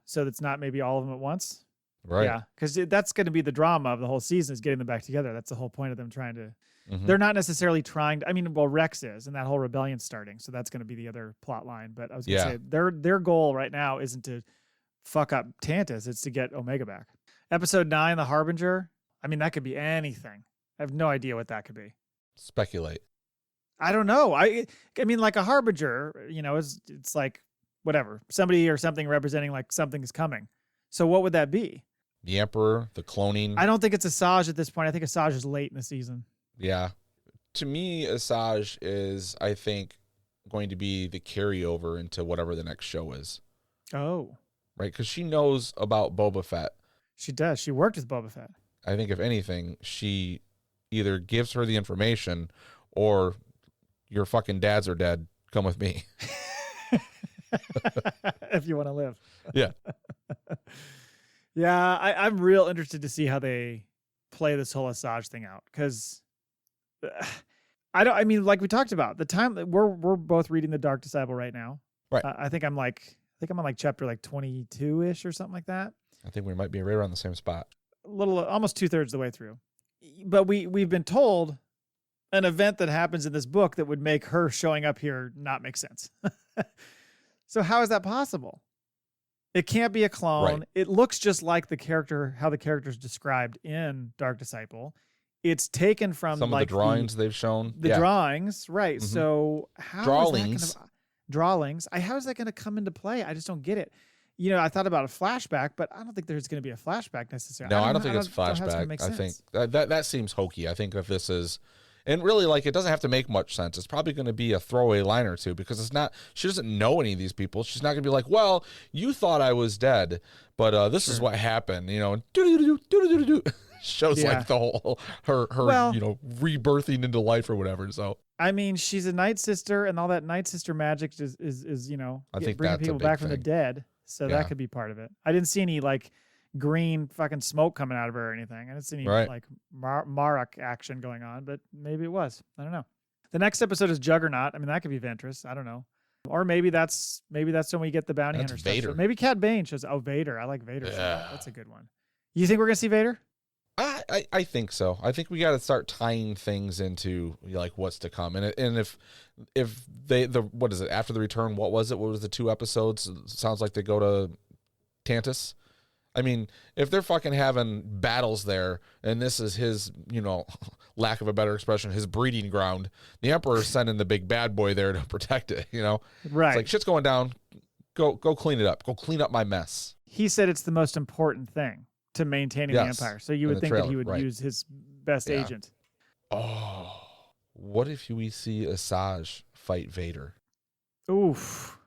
So that's not maybe all of them at once. Right. Yeah. Because that's going to be the drama of the whole season, is getting them back together. That's the whole point of them trying to, they're not necessarily trying to, Rex is, and that whole rebellion's starting. So that's going to be the other plot line. But I was going to say their goal right now isn't to fuck up Tantus. It's to get Omega back. Episode 9, The Harbinger. That could be anything. I have no idea what that could be. Speculate. I don't know. Like a harbinger, it's like whatever, somebody or something representing like something is coming. So what would that be? The Emperor, the cloning. I don't think it's Asajj at this point. I think Asajj is late in the season. Yeah. To me, Asajj is, I think, going to be the carryover into whatever the next show is. Oh. Right? Because she knows about Boba Fett. She does. She worked with Boba Fett. I think, if anything, she either gives her the information or your fucking dads are dead. Come with me. if you want to live. Yeah. Yeah, I'm real interested to see how they play this whole Asajj thing out, because I mean, like we talked about, the time that we're both reading The Dark Disciple right now. Right. I think I'm on like chapter like 22-ish or something like that. I think we might be right around the same spot. A little, almost 2/3 the way through. But we've been told an event that happens in this book that would make her showing up here not make sense. So how is that possible? It can't be a clone. Right. It looks just like how the character's described in Dark Disciple. It's taken from some like of the drawings they've shown. The drawings, right? Mm-hmm. So how drawings? How is that going to come into play? I just don't get it. You know, I thought about a flashback, but I don't think there's going to be a flashback necessarily. No, I don't think it's flashback. I think that seems hokey. I think if this is, and really, like, it doesn't have to make much sense. It's probably going to be a throwaway line or two, because it's not. She doesn't know any of these people. She's not going to be like, "Well, you thought I was dead, but this is what happened." You know, shows like the whole her rebirthing into life or whatever. So I mean, she's a Night Sister, and all that Night Sister magic is I think bringing that's people back from the dead. So Yeah. that could be part of it. I didn't see any like green fucking smoke coming out of her or anything. I didn't see any like Marok action going on, but maybe it was. I don't know. The next episode is Juggernaut. I mean, that could be Ventress. I don't know. Or maybe that's when we get the bounty hunter Vader. stuff. So maybe Cad Bane shows. Oh, Vader. I like Vader. Yeah. That's a good one. You think we're gonna see Vader? I think so. I think we got to start tying things into like what's to come, and if what is it after the return? What was it? What was the 2 episodes? It sounds like they go to Tantus. I mean, if they're fucking having battles there, and this is his, lack of a better expression, his breeding ground, the Emperor's sending the big bad boy there to protect it. Right? It's like shit's going down. Go clean it up. Go clean up my mess. He said it's the most important thing to maintaining the Empire. So you would think that he would use his best agent. Oh, what if we see Asajj fight Vader? Oof.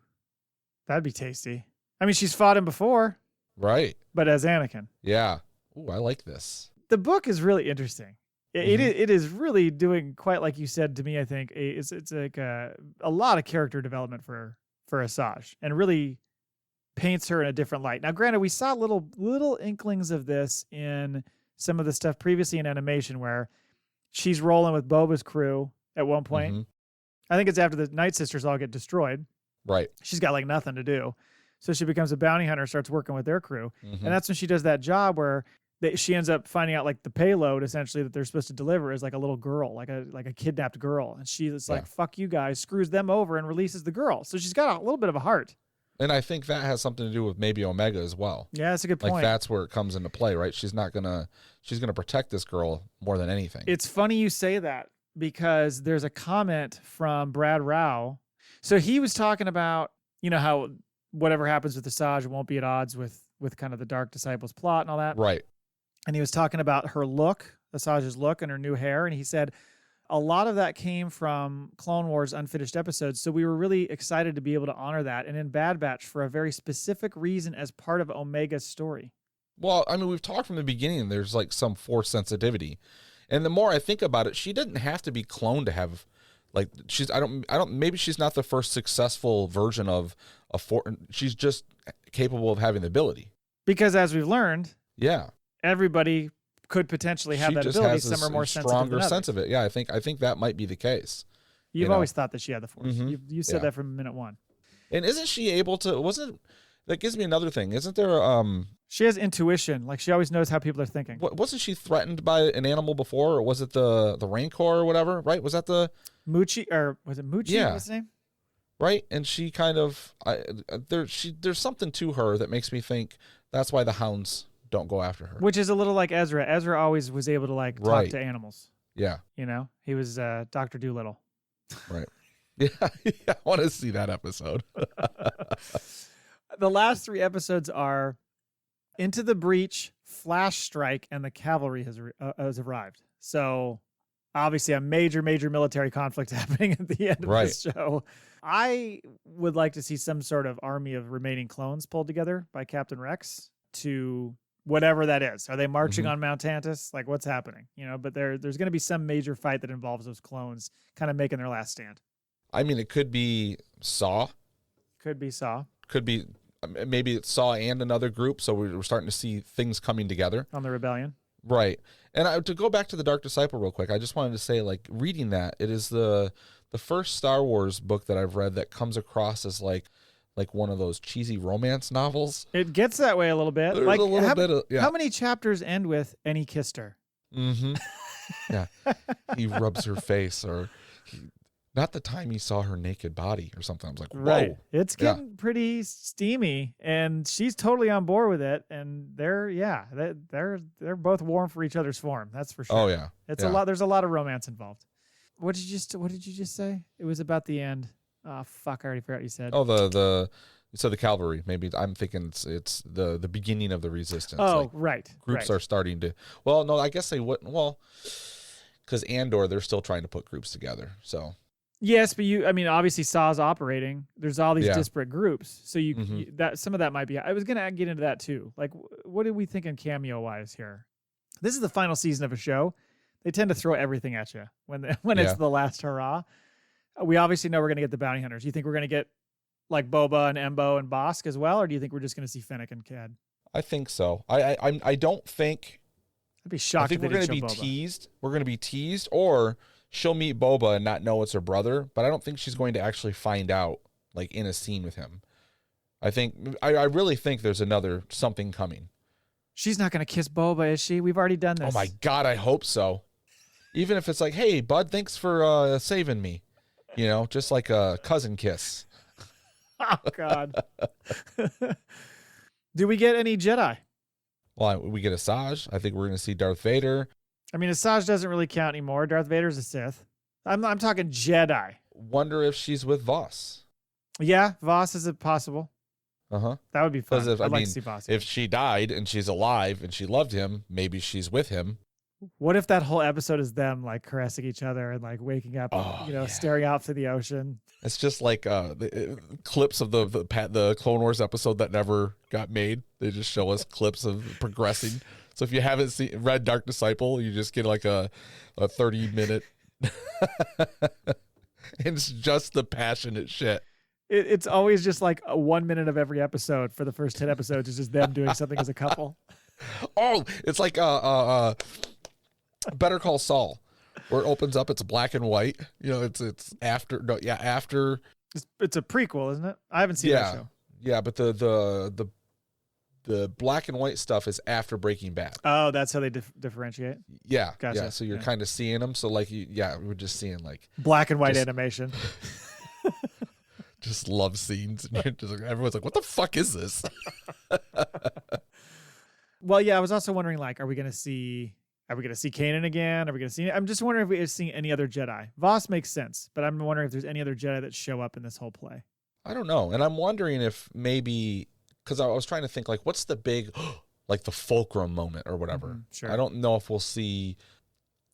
That'd be tasty. I mean, she's fought him before. Right. But as Anakin. Yeah. Ooh, I like this. The book is really interesting. It is really doing quite, like you said to me, I think, it's like a lot of character development for Asajj, and really paints her in a different light. Now, granted, we saw little inklings of this in some of the stuff previously in animation, where she's rolling with Boba's crew at one point. Mm-hmm. I think it's after the Night Sisters all get destroyed. Right. She's got like nothing to do. So she becomes a bounty hunter, starts working with their crew. Mm-hmm. And that's when she does that job where she ends up finding out like the payload essentially that they're supposed to deliver is like a little girl, like a kidnapped girl. And she's like, fuck you guys, screws them over and releases the girl. So she's got a little bit of a heart. And I think that has something to do with maybe Omega as well. Yeah, that's a good point. Like that's where it comes into play, right? She's gonna protect this girl more than anything. It's funny you say that, because there's a comment from Brad Rao. So he was talking about, how whatever happens with Asajj won't be at odds with kind of the Dark Disciples plot and all that. Right. And he was talking about her look, Asajj's look, and her new hair. And he said a lot of that came from Clone Wars unfinished episodes. So we were really excited to be able to honor that. And in Bad Batch for a very specific reason as part of Omega's story. Well, I mean, we've talked from the beginning, there's like some Force sensitivity. And the more I think about it, she didn't have to be cloned to have, like, maybe she's not the first successful version of a Force. She's just capable of having the ability. Because as we've learned, everybody could potentially have that ability. Some are more sensitive than others. Sense of it. Yeah, I think that might be the case. You've always thought that she had the Force. Mm-hmm. You said that from minute one. And isn't she able to? That gives me another thing. Isn't there? She has intuition. Like she always knows how people are thinking. Wasn't she threatened by an animal before, or was it the Rancor or whatever? Right? Was that the Moochie, or was it Moochie? Yeah. What's his name? Right. And she kind of there's something to her that makes me think that's why the hounds don't go after her. Which is a little like Ezra. Ezra always was able to like talk to animals. Yeah. He was Dr. Doolittle. Right. Yeah. I want to see that episode. The last 3 episodes are Into the Breach, Flash Strike, and the Cavalry has arrived. So obviously a major military conflict happening at the end of this show. I would like to see some sort of army of remaining clones pulled together by Captain Rex to whatever that is. Are they marching on Mount Tantus? Like what's happening? But there's going to be some major fight that involves those clones kind of making their last stand. I mean, it could be Saw. Could be Saw. Could be maybe it's Saw and another group, so we're starting to see things coming together. On the rebellion. Right. And to go back to the Dark Disciple real quick, I just wanted to say, like, reading that, it is the first Star Wars book that I've read that comes across as like one of those cheesy romance novels. It gets that way a little bit. There's like a little bit of, yeah. How many chapters end with "and he kissed her"? Mm-hmm. Yeah. He rubs her face, or not the time he saw her naked body or something. I was like, whoa. Right. It's getting pretty steamy, and she's totally on board with it. And they're both warm for each other's form. That's for sure. Oh yeah. It's a lot. There's a lot of romance involved. What did you just say? It was about the end. Oh fuck! I already forgot what you said. Oh, you said the cavalry. Maybe I'm thinking it's the beginning of the resistance. Oh, like, right. Groups are starting to. Well, no, I guess they wouldn't. Well, because Andor, they're still trying to put groups together. So. Yes, but obviously Saw's operating. There's all these disparate groups, so that some of that might be. I was gonna get into that too. Like, what are we thinking cameo wise here? This is the final season of a show. They tend to throw everything at you when it's the last hurrah. We obviously know we're gonna get the bounty hunters. You think we're gonna get like Boba and Embo and Bosk as well, or do you think we're just gonna see Fennec and Cad? I think so. I don't think. I'd be shocked. I think we're gonna be teased. We're gonna be teased, or she'll meet Boba and not know it's her brother, but I don't think she's going to actually find out, like, in a scene with him. I really think there's another something coming. She's not going to kiss Boba, is she? We've already done this. Oh, my God, I hope so. Even if it's like, hey, bud, thanks for saving me. You know, just like a cousin kiss. Oh, God. Do we get any Jedi? Well, we get Asajj. I think we're going to see Darth Vader. I mean, Asajj doesn't really count anymore. Darth Vader's a Sith. I'm talking Jedi. Wonder if she's with Voss. Yeah, Voss is it possible. Uh-huh. That would be fun. I'd like to see Voss. If she died and she's alive and she loved him, maybe she's with him. What if that whole episode is them like caressing each other and like waking up, staring out to the ocean? It's just like clips of the Clone Wars episode that never got made. They just show us clips of progressing. So if you haven't read Dark Disciple, you just get like a 30-minute. It's just the passionate shit. It's always just like 1 minute of every episode for the first 10 episodes is just them doing something as a couple. Oh, it's like Better Call Saul, where it opens up, it's black and white. You know, it's after. No, yeah, after. It's a prequel, isn't it? I haven't seen that show. Yeah, but the black and white stuff is after Breaking Bad. Oh, that's how they differentiate. Yeah, gotcha. Yeah. So you're kind of seeing them. So like, we're just seeing like black and white animation. Just love scenes, and you're just like, everyone's like, "What the fuck is this?" Well, yeah, I was also wondering, like, are we gonna see Kanan again? Are we gonna see? I'm just wondering if we're seeing any other Jedi. Voss makes sense, but I'm wondering if there's any other Jedi that show up in this whole play. I don't know, and I'm wondering if maybe because I was trying to think like, what's the big like the fulcrum moment or whatever. Mm-hmm, sure. I don't know if we'll see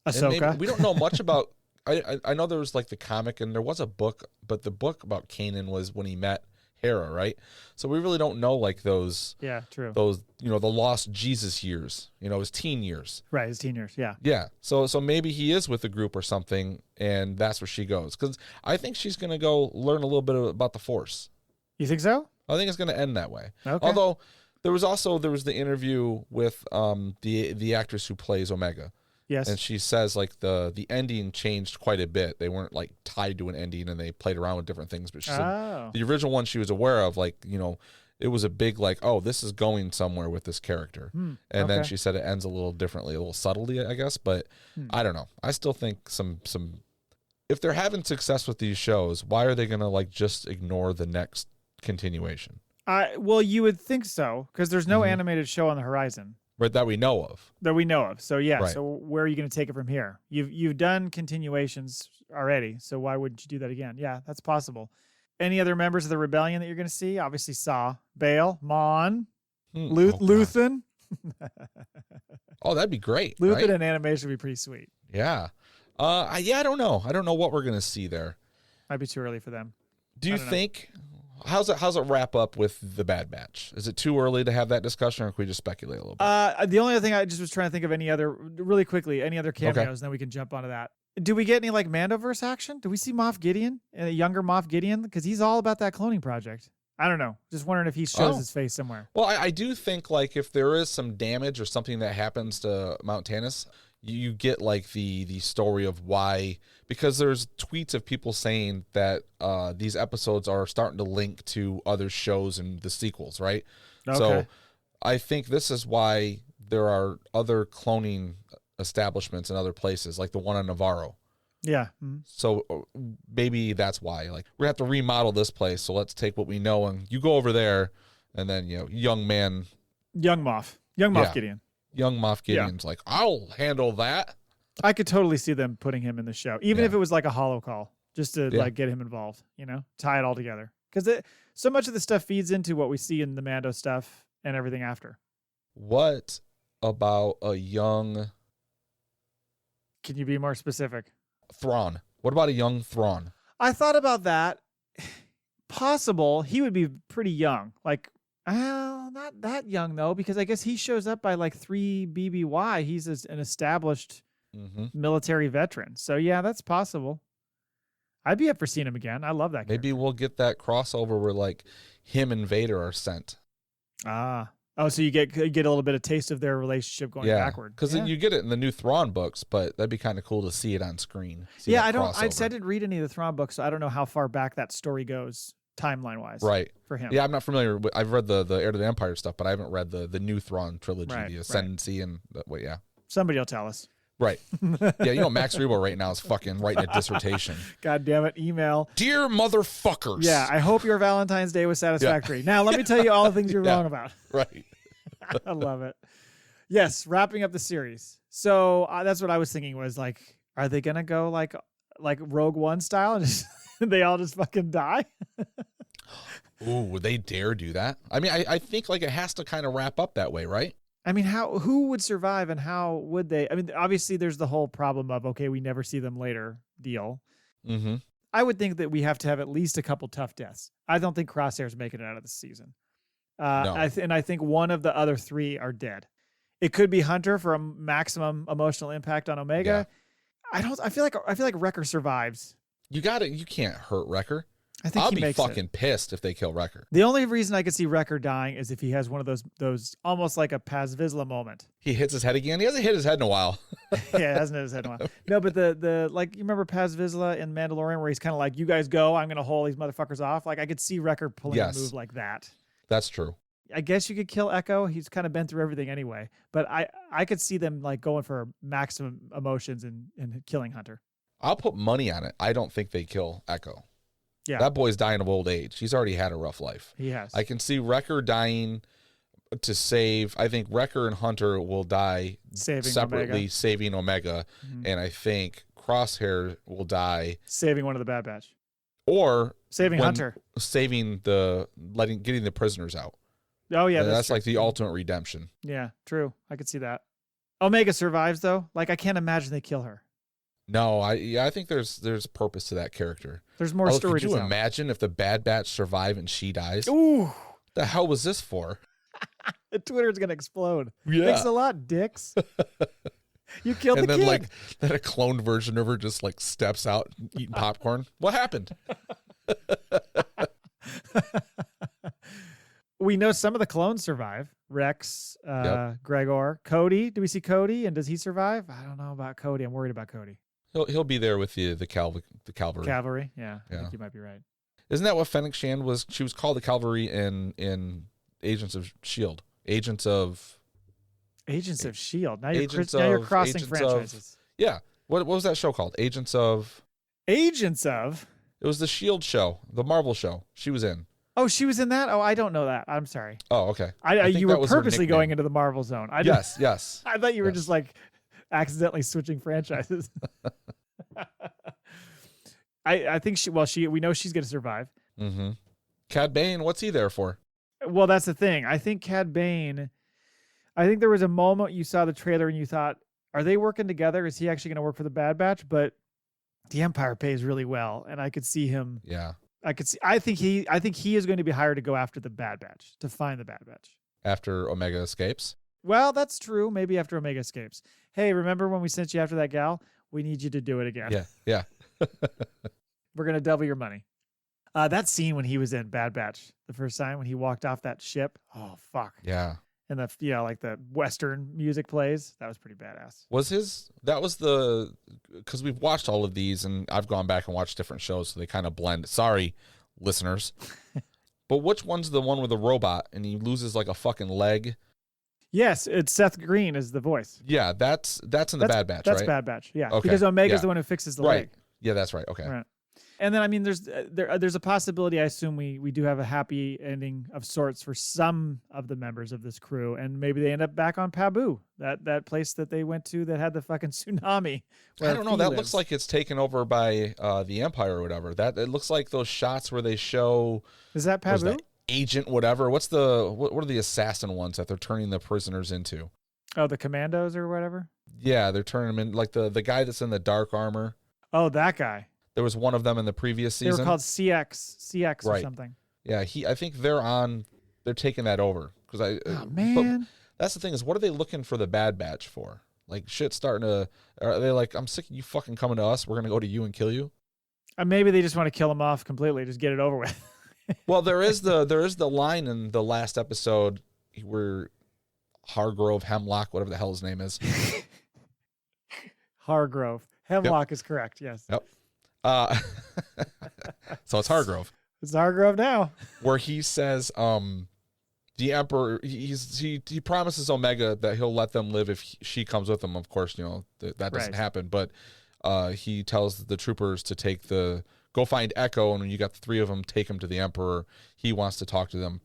Ahsoka. We don't know much about. I know there was like the comic and there was a book, but the book about Kanan was when he met Hera, right? So we really don't know like those. Yeah, true. Those the lost Jesus years, his teen years. Right, his teen years. Yeah. Yeah. So maybe he is with the group or something, and that's where she goes. Because I think she's gonna go learn a little bit about the Force. You think so? I think it's gonna end that way. Okay. Although there was the interview with the actress who plays Omega. Yes. And she says like the ending changed quite a bit. They weren't like tied to an ending and they played around with different things. But she said the original one she was aware of, like, it was a big like, oh, this is going somewhere with this character. And then she said it ends a little differently, a little subtly, I guess. But I don't know. I still think some if they're having success with these shows, why are they gonna like just ignore the next continuation? Well, you would think so, because there's no animated show on the horizon. Right, that we know of. So yeah. Right. So where are you going to take it from here? You've done continuations already, so why wouldn't you do that again? Yeah, that's possible. Any other members of the rebellion that you're going to see? Obviously, Saw, Bail, Mon, Luthen. Oh, that'd be great. Luthen in animation would be pretty sweet. Yeah. I don't know. I don't know what we're going to see there. Might be too early for them. Do you think? How's it wrap up with the Bad Batch? Is it too early to have that discussion, or can we just speculate a little bit? The only other thing I just was trying to think of any other cameos, and then we can jump onto that. Do we get any like Mandoverse action? Do we see Moff Gideon, a younger Moff Gideon? Because he's all about that cloning project. I don't know. Just wondering if he shows his face somewhere. Well, I do think like if there is some damage or something that happens to Mount Tannis, you get like the story of why, because there's tweets of people saying that these episodes are starting to link to other shows and the sequels, right? Okay. So I think this is why there are other cloning establishments in other places, like the one in Navarro. Yeah. Mm-hmm. So maybe that's why. Like, we have to remodel this place, so let's take what we know and you go over there, and then young Moff Gideon. Young Moff Gideon's like, I'll handle that. I could totally see them putting him in the show, even if it was like a hollow call, just to like get him involved. Tie it all together, because so much of the stuff feeds into what we see in the Mando stuff and everything after. What about a young? Can you be more specific? Thrawn. What about a young Thrawn? I thought about that. Possible. He would be pretty young. Like, not that young, though, because I guess he shows up by like 3 BBY. He's an established military veteran. So, yeah, that's possible. I'd be up for seeing him again. I love that character. Maybe we'll get that crossover where like him and Vader are sent. Oh, so you get a little bit of taste of their relationship going backward. Because you get it in the new Thrawn books, but that'd be kind of cool to see it on screen. I didn't read any of the Thrawn books, so I don't know how far back that story goes timeline-wise. Right. For him. Yeah, I'm not familiar with. I've read the Heir to the Empire stuff, but I haven't read the new Thrawn trilogy, the Ascendancy and Somebody will tell us. Right. Max Rebo right now is fucking writing a dissertation. God damn it, email. Dear motherfuckers. Yeah, I hope your Valentine's Day was satisfactory. Now, let me tell you all the things you're wrong about. Right. I love it. Yes, wrapping up the series. So that's what I was thinking was like, are they going to go like Rogue One style and just they all just fucking die? Ooh, would they dare do that? I mean, I think like it has to kind of wrap up that way, right? I mean, who would survive and how would they? I mean, obviously there's the whole problem of, okay, we never see them later deal. Mm-hmm. I would think that we have to have at least a couple tough deaths. I don't think Crosshair's making it out of the season. No. I think one of the other 3 are dead. It could be Hunter for a maximum emotional impact on Omega. Yeah. I feel like Wrecker survives. You can't hurt Wrecker. I think I'll be fucking pissed if they kill Wrecker. The only reason I could see Wrecker dying is if he has one of those almost like a Paz Vizsla moment. He hits his head again. He hasn't hit his head in a while. Yeah, hasn't hit his head in a while. No, but the like, you remember Paz Vizsla in Mandalorian where he's kind of like, you guys go, I'm gonna haul these motherfuckers off. Like, I could see Wrecker pulling a move like that. That's true. I guess you could kill Echo. He's kind of been through everything anyway. But I could see them like going for maximum emotions and killing Hunter. I'll put money on it. I don't think they kill Echo. Yeah. That boy's dying of old age. He's already had a rough life. He has. I can see Wrecker dying to save. I think Wrecker and Hunter will die separately, saving Omega. Mm-hmm. And I think Crosshair will die saving one of the Bad Batch. Or saving Hunter. Saving getting the prisoners out. Oh, yeah. That's like the ultimate redemption. Yeah, true. I could see that. Omega survives, though. Like, I can't imagine they kill her. No, I think there's purpose to that character. There's more story to tell. Could you imagine if the Bad Batch survive and she dies? Ooh. The hell was this for? Twitter's going to explode. Yeah. Thanks a lot, dicks. You killed the kid. And then then a cloned version of her just like steps out eating popcorn. What happened? We know some of the clones survive. Rex, Gregor, Cody. Do we see Cody? And does he survive? I don't know about Cody. I'm worried about Cody. He'll be there with the cavalry. Cavalry, yeah. I think you might be right. Isn't that what Fennec Shand was? She was called the cavalry in Agents of S.H.I.E.L.D. Agents of S.H.I.E.L.D. Now you're crossing franchises. What was that show called? Agents of? It was the S.H.I.E.L.D. show, the Marvel show. She was in. Oh, she was in that? Oh, I don't know that. I'm sorry. Oh, okay. You were purposely going into the Marvel zone. Yes. I thought you were just like accidentally switching franchises. I think we know she's going to survive. Mm-hmm. Cad Bane, what's he there for? Well, that's the thing. I think Cad Bane, I think there was a moment you saw the trailer and you thought, are they working together? Is he actually going to work for the Bad Batch? But the Empire pays really well, and I could see him. Yeah. I think he is going to be hired to go after the Bad Batch, to find the Bad Batch. After Omega escapes? Well, that's true. Maybe after Omega escapes. Hey, remember when we sent you after that gal? We need you to do it again. Yeah. We're going to double your money. That scene when he was in Bad Batch the first time when he walked off that ship. Oh fuck. Yeah. And like the Western music plays. That was pretty badass. Because we've watched all of these and I've gone back and watched different shows, so they kind of blend. Sorry, listeners. But which one's the one with the robot and he loses like a fucking leg? Yes, it's Seth Green is the voice. Yeah, that's in the Bad Batch, that's right? Bad Batch, yeah. Okay, Because Omega's yeah. the one who fixes the Right. leg. Yeah, that's right. Okay. Right. And then, I mean, there's a possibility, I assume we do have a happy ending of sorts for some of the members of this crew. And maybe they end up back on Pabu, that place that they went to that had the fucking tsunami. I don't know. That looks like it's taken over by the Empire or whatever. It looks like those shots where they show... Is that Pabu? Agent whatever. What are the assassin ones that they're turning the prisoners into? Oh, the commandos or whatever? Yeah, they're turning them in, like the guy that's in the dark armor. Oh, that guy. There was one of them in the previous season. They were called CX or something. Yeah, I think they're taking that over. Oh, man. But that's the thing is, what are they looking for the Bad Batch for? Like, shit's starting to... Are they like, I'm sick of you fucking coming to us. We're going to go to you and kill you? Maybe they just want to kill them off completely. Just get it over with. Well, there is the line in the last episode where Hargrove, Hemlock, whatever the hell his name is. Hargrove. Hemlock is correct, yes. Yep. So it's Hargrove. It's Hargrove now. Where he says, the Emperor, he promises Omega that he'll let them live if she comes with him. Of course, that doesn't happen. But he tells the troopers to go find Echo, and when you got the three of them, take him to the Emperor. He wants to talk to them.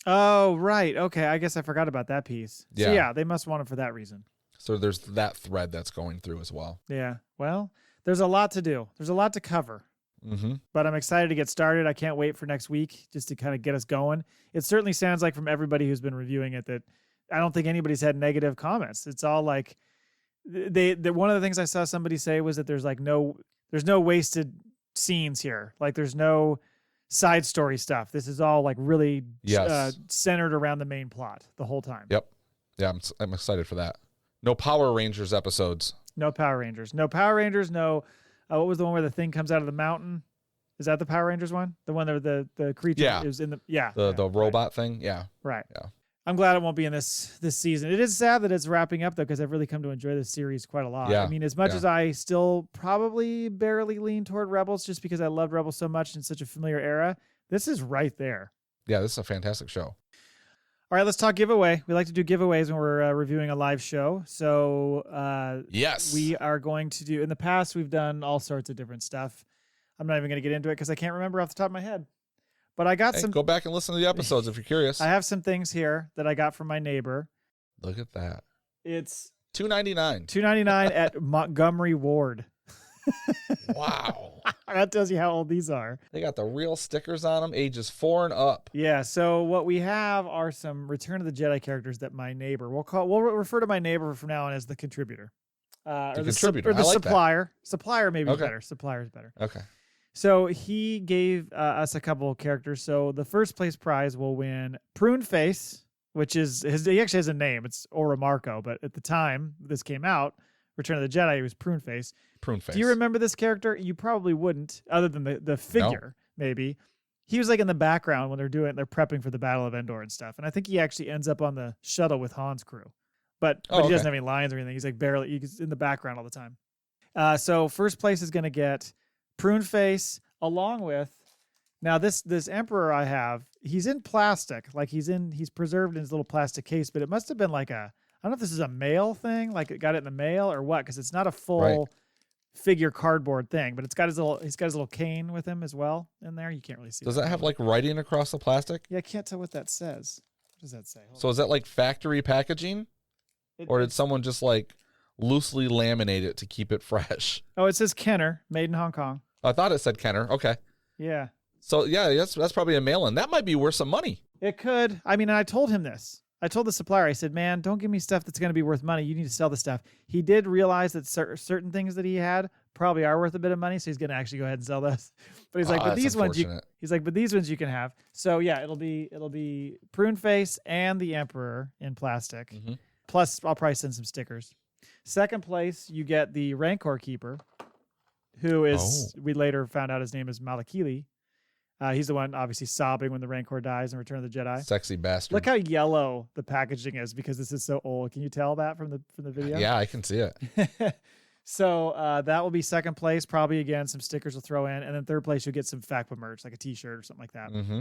Oh, right. Okay, I guess I forgot about that piece. Yeah. So yeah, they must want him for that reason. So there's that thread that's going through as well. Yeah. Well, there's a lot to do. There's a lot to cover. Mm-hmm. But I'm excited to get started. I can't wait for next week just to kind of get us going. It certainly sounds like from everybody who's been reviewing it that I don't think anybody's had negative comments. It's all like one of the things I saw somebody say was that there's no wasted scenes here. Like there's no side story stuff. This is all like really centered around the main plot the whole time. Yep. Yeah, I'm excited for that. No Power Rangers episodes. No Power Rangers. No Power Rangers. No. What was the one where the thing comes out of the mountain? Is that the Power Rangers one? The one that the creature is in the the robot thing. Yeah. Right. Yeah. I'm glad it won't be in this season. It is sad that it's wrapping up though, because I've really come to enjoy this series quite a lot. Yeah. I mean, as much as I still probably barely lean toward Rebels, just because I loved Rebels so much in such a familiar era, this is right there. Yeah, this is a fantastic show. All right, let's talk giveaway. We like to do giveaways when we're reviewing a live show. So yes, we are going to do. In the past, we've done all sorts of different stuff. I'm not even going to get into it because I can't remember off the top of my head. But I got some. Go back and listen to the episodes if you're curious. I have some things here that I got from my neighbor. Look at that. It's $2.99. $2.99 at Montgomery Ward. Wow. That tells you how old these are. They got the real stickers on them, ages 4 and up. Yeah, so what we have are some Return of the Jedi characters that my neighbor, we'll refer to my neighbor from now on as the contributor. The contributor. Or the I like supplier. That. Supplier maybe okay. better. Supplier is better. Okay. So he gave us a couple of characters. So the first place prize will win Prune Face, which is he actually has a name. It's Ora Marco, but at the time this came out, Return of the Jedi, he was Prune Face. Prune Face. Do you remember this character? You probably wouldn't, other than the figure, maybe. He was like in the background when they're prepping for the Battle of Endor and stuff. And I think he actually ends up on the shuttle with Han's crew. But he doesn't have any lines or anything. He's like he's in the background all the time. So first place is going to get Prune Face along with, now this Emperor I have, he's in plastic. Like he's preserved in his little plastic case, but it must have been like I don't know if this is a mail thing, like it got it in the mail or what, because it's not a full figure cardboard thing, but he's got his little cane with him as well in there. You can't really see. Does that have like writing across the plastic? Yeah, I can't tell what that says. What does that say? So is that like factory packaging? Or did someone just like loosely laminate it to keep it fresh? Oh, it says Kenner, made in Hong Kong. I thought it said Kenner. Okay. Yeah. So yeah, that's probably a mail-in. That might be worth some money. It could. I mean, and I told him this. I told the supplier, I said, man, don't give me stuff that's going to be worth money. You need to sell the stuff. He did realize that certain things that he had probably are worth a bit of money, so he's going to actually go ahead and sell those. But he's like, but these ones you can have. So yeah, it'll be Prune Face and the Emperor in plastic. Mm-hmm. Plus, I'll probably send some stickers. Second place, you get the Rancor Keeper, who is we later found out his name is Malakili. He's the one obviously sobbing when the Rancor dies in Return of the Jedi. Sexy bastard. Look how yellow the packaging is because this is so old. Can you tell that from the video? Yeah, I can see it. So that will be second place. Probably again some stickers will throw in, and then third place you'll get some FACPA merch like a T-shirt or something like that. Mm-hmm.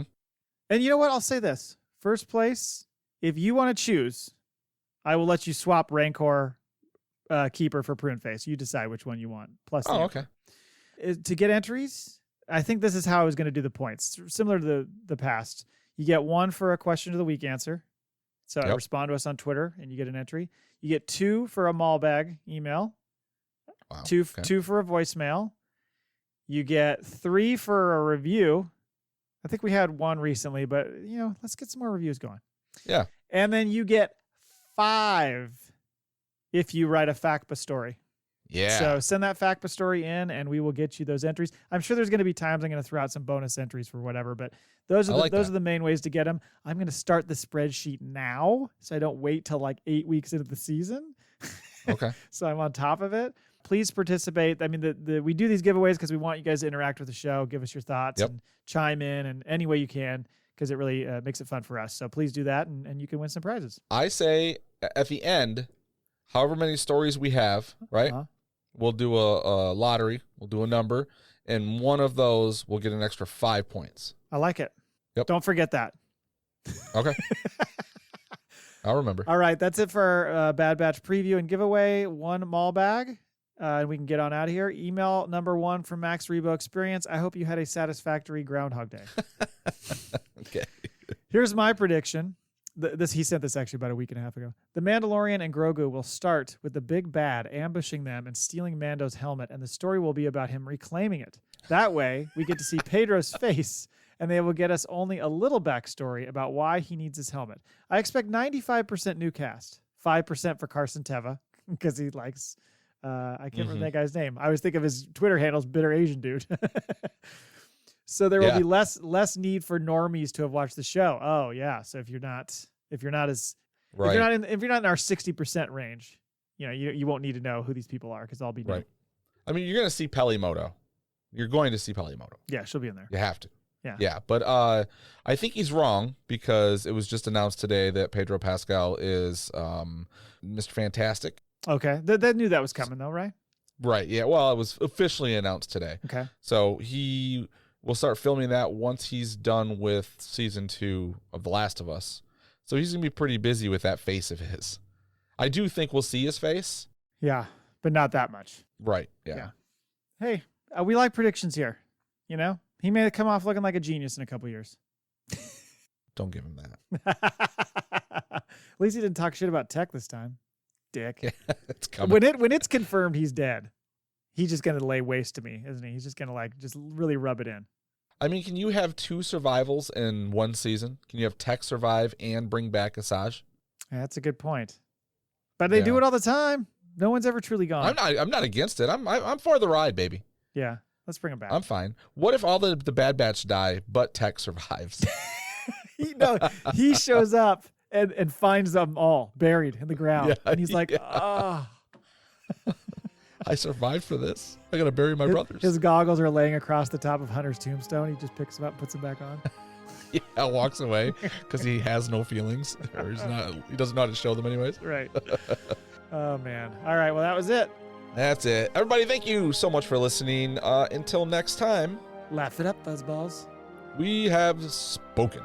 And you know what? I'll say this: first place, if you want to choose, I will let you swap Rancor Keeper for Prune Face. You decide which one you want. Plus, okay. To get entries, I think this is how I was going to do the points. Similar to the past. You get 1 for a question of the week answer. So respond to us on Twitter and you get an entry. You get 2 for a Maul Bag email. Wow. 2 for a voicemail. You get 3 for a review. I think we had 1 recently, but let's get some more reviews going. Yeah. And then you get 5 if you write a FACPA story. Yeah. So send that FACPA story in and we will get you those entries. I'm sure there's going to be times I'm going to throw out some bonus entries for whatever, but those are the main ways to get them. I'm going to start the spreadsheet now so I don't wait till like 8 weeks into the season. Okay. So I'm on top of it. Please participate. I mean, we do these giveaways because we want you guys to interact with the show, give us your thoughts and chime in and any way you can because it really makes it fun for us. So please do that and you can win some prizes. I say at the end, however many stories we have, right? Uh-huh. We'll do a lottery. We'll do a number. And one of those will get an extra 5 points. I like it. Yep. Don't forget that. Okay. I'll remember. All right. That's it for our Bad Batch preview and giveaway. 1 Maul Bag. And we can get on out of here. Email number 1 from Max Rebo Experience. I hope you had a satisfactory Groundhog Day. Okay. Here's my prediction. He sent this actually about a week and a half ago. The Mandalorian and Grogu will start with the big bad ambushing them and stealing Mando's helmet, and the story will be about him reclaiming it. That way, we get to see Pedro's face, and they will get us only a little backstory about why he needs his helmet. I expect 95% new cast, 5% for Carson Teva, because he likes... I can't remember that guy's name. I always think of his Twitter handles, Bitter Asian Dude. So there will be less need for normies to have watched the show. Oh yeah. So if you're not in our 60% range, you won't need to know who these people are because I'll be new. Right. I mean, you're going to see Pelimoto. You're going to see Pelimoto. Yeah, she'll be in there. You have to. Yeah. Yeah, but I think he's wrong because it was just announced today that Pedro Pascal is Mr. Fantastic. Okay. They knew that was coming though, right? Right. Yeah. Well, it was officially announced today. Okay. So we'll start filming that once he's done with season 2 of The Last of Us. So he's going to be pretty busy with that face of his. I do think we'll see his face. Yeah, but not that much. Right, yeah. Hey, we like predictions here. He may come off looking like a genius in a couple years. Don't give him that. At least he didn't talk shit about tech this time. Dick. Yeah, it's coming. When it's confirmed he's dead, he's just going to lay waste to me, isn't he? He's just going to just really rub it in. I mean, can you have 2 survivals in one season? Can you have Tech survive and bring back Asajj? Yeah, that's a good point. But they do it all the time. No one's ever truly gone. I'm not against it. I'm for the ride, baby. Yeah, let's bring him back. I'm fine. What if all the Bad Batch die, but Tech survives? He shows up and finds them all buried in the ground. Yeah, and he's like, oh. I survived for this. I got to bury my brothers. His goggles are laying across the top of Hunter's tombstone. He just picks them up and puts them back on. Yeah, walks away because he has no feelings. Or he doesn't know how to show them anyways. Right. Oh, man. All right. Well, that was it. That's it. Everybody, thank you so much for listening. Until next time. Laugh it up, fuzzballs. We have spoken.